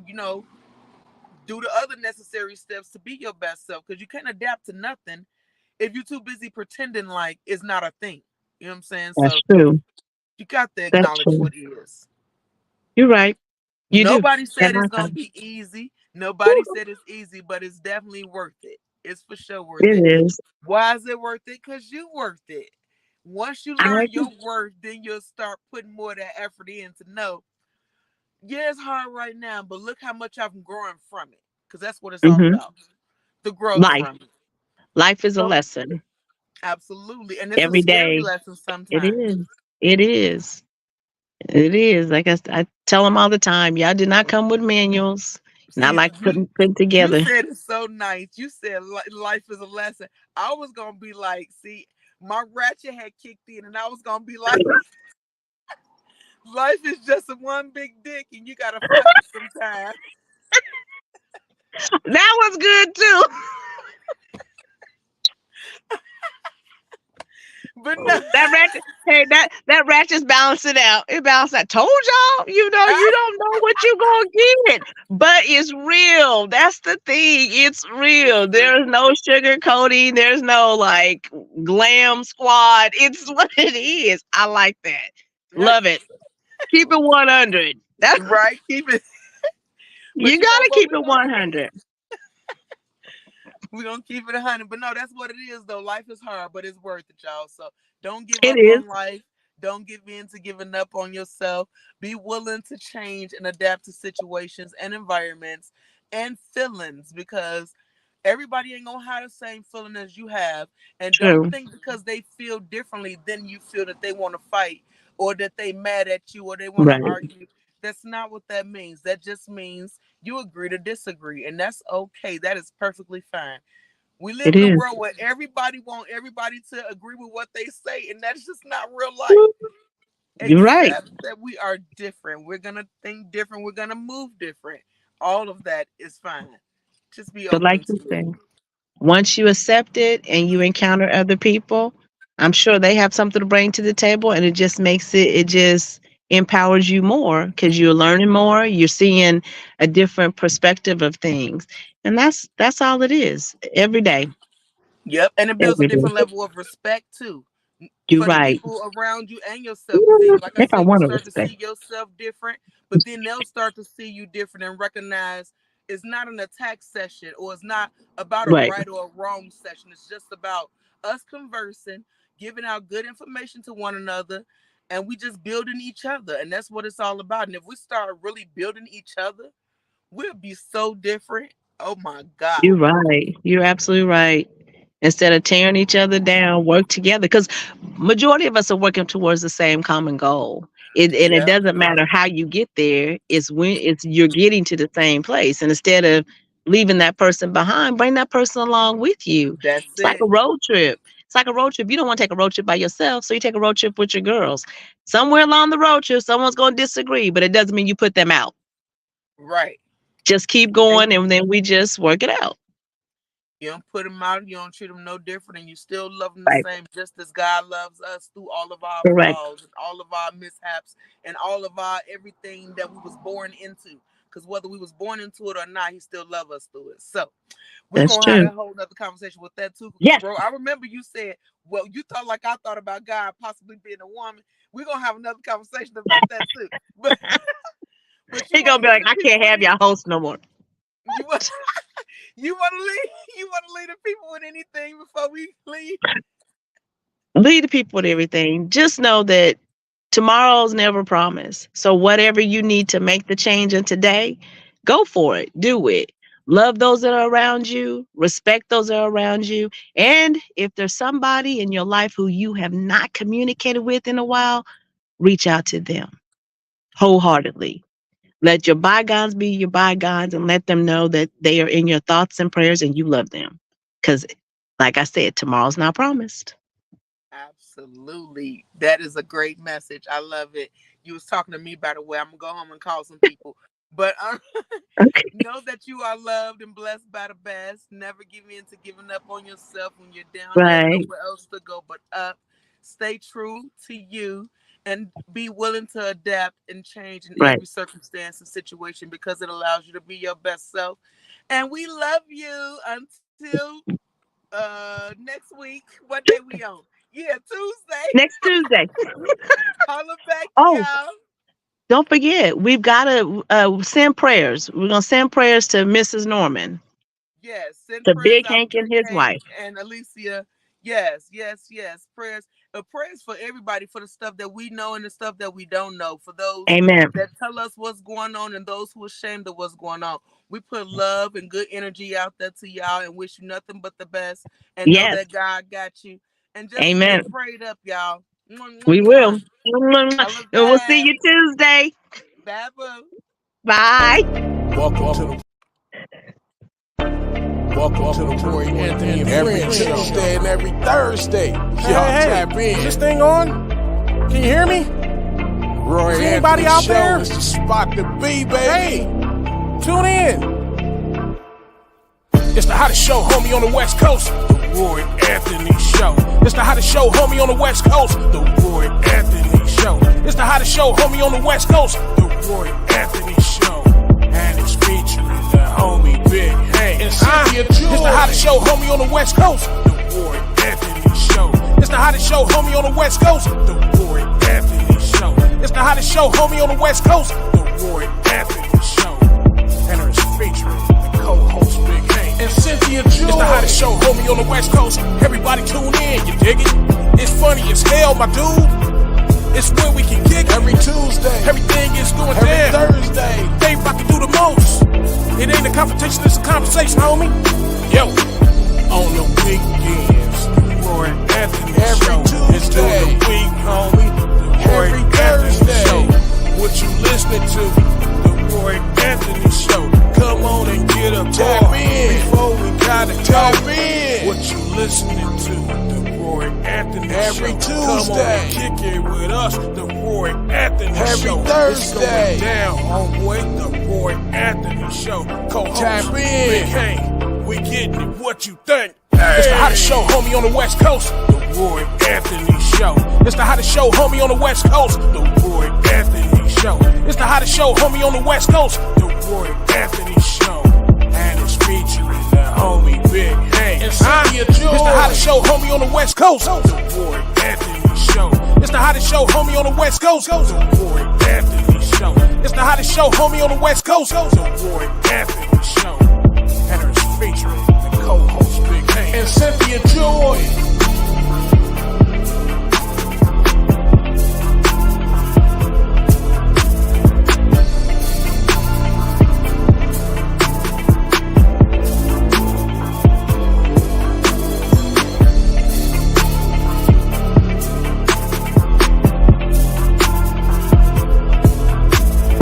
do the other necessary steps to be your best self because you can't adapt to nothing if you're too busy pretending like it's not a thing. You know what I'm saying? That's So true. you got to That's acknowledge true. what is. You're right. You do. Nobody That said it's my gonna time. be easy. Nobody said it's easy, but it's definitely worth it. It's for sure worth It it. is. Why is it worth it? Because you worth it. Once you I learn agree. your worth, then you'll start putting more of that effort in to know, yeah, it's hard right now, but look how much I'm growing from it. Because that's what it's all Mm-hmm. about. The growth Life. from it. Life is a So lesson absolutely. And it's a every scary day. lesson It sometimes. is. It is. It is. Like I tell them all the time, y'all did not come with manuals. And I See, like putting you together. said it so nice. You said life is a lesson. I was gonna be like, see, my ratchet had kicked in, and I was gonna be like, life is just a one big dick, and you gotta fuck it sometimes. That was good too. But no, That ratchet, hey, that ratchet's balance it out. It balanced out. Told y'all, you don't know what you're gonna get, but it's real. That's the thing. It's it's real. real. There's no sugarcoating. There's no like glam squad. It's what it is. I like that. Love it. Keep it 100. That's Right? Keep it. But you you know gotta what? keep it 100. We gonna keep it 100. But no, that's what it is though. Life is hard, but it's worth it, y'all. So don't give It up is on life. Don't give in to giving up on yourself. Be willing to change and adapt to situations and environments and feelings because everybody ain't gonna have the same feeling as you have. And don't true. think because they feel differently, then you feel that they want to fight or that they mad at you or they want to Right. argue. That's not what that means. That just means you agree to disagree, and that's okay. That is perfectly fine. We live It in a is. world where everybody want everybody to agree with what they say, and that's just not real life. You're right. Except that we are different. We're gonna think different. We're gonna move different. All of that is fine. Just be But like open you to it. say, once you accept it and you encounter other people, I'm sure they have something to bring to the table, and it just empowers you more because you're learning more, you're seeing a different perspective of things. And that's all it is. Every day. Yep, and it builds a Every day. different level of respect too You're for the right. people around you and yourself. Because then, like I If I said, you want to start to respect. see yourself different, but then they'll start to see you different and recognize it's not an attack session or it's not about a Right. right or a wrong session. It's just about us conversing, giving out good information to one another, and we just building each other. And that's what it's all about. And if we start really building each other, we'll be so different. Oh my God. You're right. You're absolutely right. Instead of tearing each other down, work together. Because majority of us are working towards the same common goal. And it Yeah, doesn't matter how you get there. It's when it's you're getting to the same place. And instead of leaving that person behind, bring that person along with you. that's It's like a it. road trip. It's like a road trip. You don't want to take a road trip by yourself, so you take a road trip with your girls. Somewhere along the road trip, someone's going to disagree, but it doesn't mean you put them out. Right. Just keep And going, and then we just work it out. you don't put them out. You don't treat them no different, and you still love them the Right. same, just as God loves us through all of our Correct. flaws and all of our mishaps and all of our everything that we was born into. Because whether we was born into it or not, He still love us through it. So we're That's gonna have true. a whole nother conversation with that too. Because Yes. bro, I remember you said, "Well, you thought like I thought about God possibly being a woman." We're gonna have another conversation about that too. But you He want gonna to be leave like, the I people can't with have any y'all host no more. you want you want to leave you want to leave the people with anything before we leave. Lead the people with everything. Just know that tomorrow's never promised. So whatever you need to make the change in today, go for it. Do it. Love those that are around you, respect those that are around you. And if there's somebody in your life who you have not communicated with in a while, reach out to them wholeheartedly. Let your bygones be your bygones and let them know that they are in your thoughts and prayers and you love them. Because, like I said, tomorrow's not promised. Absolutely. That is a great message. I love it. You was talking to me, by the way. I'm going to go home and call some people. But Okay. know that you are loved and blessed by the best. Never give in to giving up on yourself when you're down. You have Right. nowhere else to go but up. Stay true to you and be willing to adapt and change in Right. every circumstance and situation because it allows you to be your best self. And we love you until next week. What day we on? Yeah, Tuesday. Next Tuesday. Holla back, Oh, y'all. don't forget, we've got to send prayers. We're going to send prayers to Mrs. Norman, Yes, send to prayers Big out Hank to and his Hank wife. and Alicia. Yes. Prayers. Prayers for everybody, for the stuff that we know and the stuff that we don't know. For those Amen. that tell us what's going on and those who are ashamed of what's going on. We put love and good energy out there to y'all and wish you nothing but the best. And know Yes. that God got you. And just Amen. stay prayed up, y'all. Mwah, We mwah, will. mwah. And Holla we'll see back. you Tuesday. Bye, boo. Bye. Welcome to the Roy Anthony and Every Friends show. Tuesday and every Thursday. Y'all tap in. Is this thing on? Can you hear me? Roy Is Anthony anybody out show there? is the spot to be, baby. Hey, tune in. It's the hottest show, homie, on the West Coast. The Roy Anthony Show. It's the hottest show, homie, on the West Coast. The Roy Anthony Show. It's the hottest show, homie, on the West Coast. The Roy Anthony Show. And it's featuring the homie Big Hank And Cynthia. It's the hottest show, homie, on the West Coast. The Roy Anthony Show. It's the hottest show, homie, on the West Coast. The Roy Anthony Show. It's the hottest show, homie, on the West Coast. The Roy Anthony Show. And it's featuring the co-host Big Hank And Cynthia. It's the hottest show, homie, on the West Coast. Everybody tune in, you dig it? It's funny as hell, my dude. It's when we can kick it. Every Tuesday. Everything is going Every down. Thursday. They about to do the most. It ain't a confrontation, it's a conversation, homie. Yo, on your weekends, the Roy Anthony Every Show. It's during Tuesday. the week, homie. The Roy Every Anthony Thursday. Show. What you listening to? The Roy Anthony Show. Come on and get a Tap bar in. before we gotta Tap go. in. What you listening to? The Roy Anthony Every Show. Come on Tuesday. and kick it with us. The Roy Anthony Every Show. Thursday. It's going down, homeboy. The Roy Anthony Show. Co-host Tap in. Big Hank. We getting it. What you think? It's the hottest show, homie, on the West Coast. The Roy Anthony Show. It's the hottest show, homie, on the West Coast. The Roy Anthony Show. It's the hottest show, homie, on the West Coast. The Roy Anthony Show. And it's featuring the homie Big Hank And Cynthia. It's the hottest show, homie, on the West Coast. The Roy Anthony Show. It's the hottest show, homie, on the West Coast. The Roy Anthony Show. It's the hottest show, homie, on the West Coast. The Roy Anthony Show.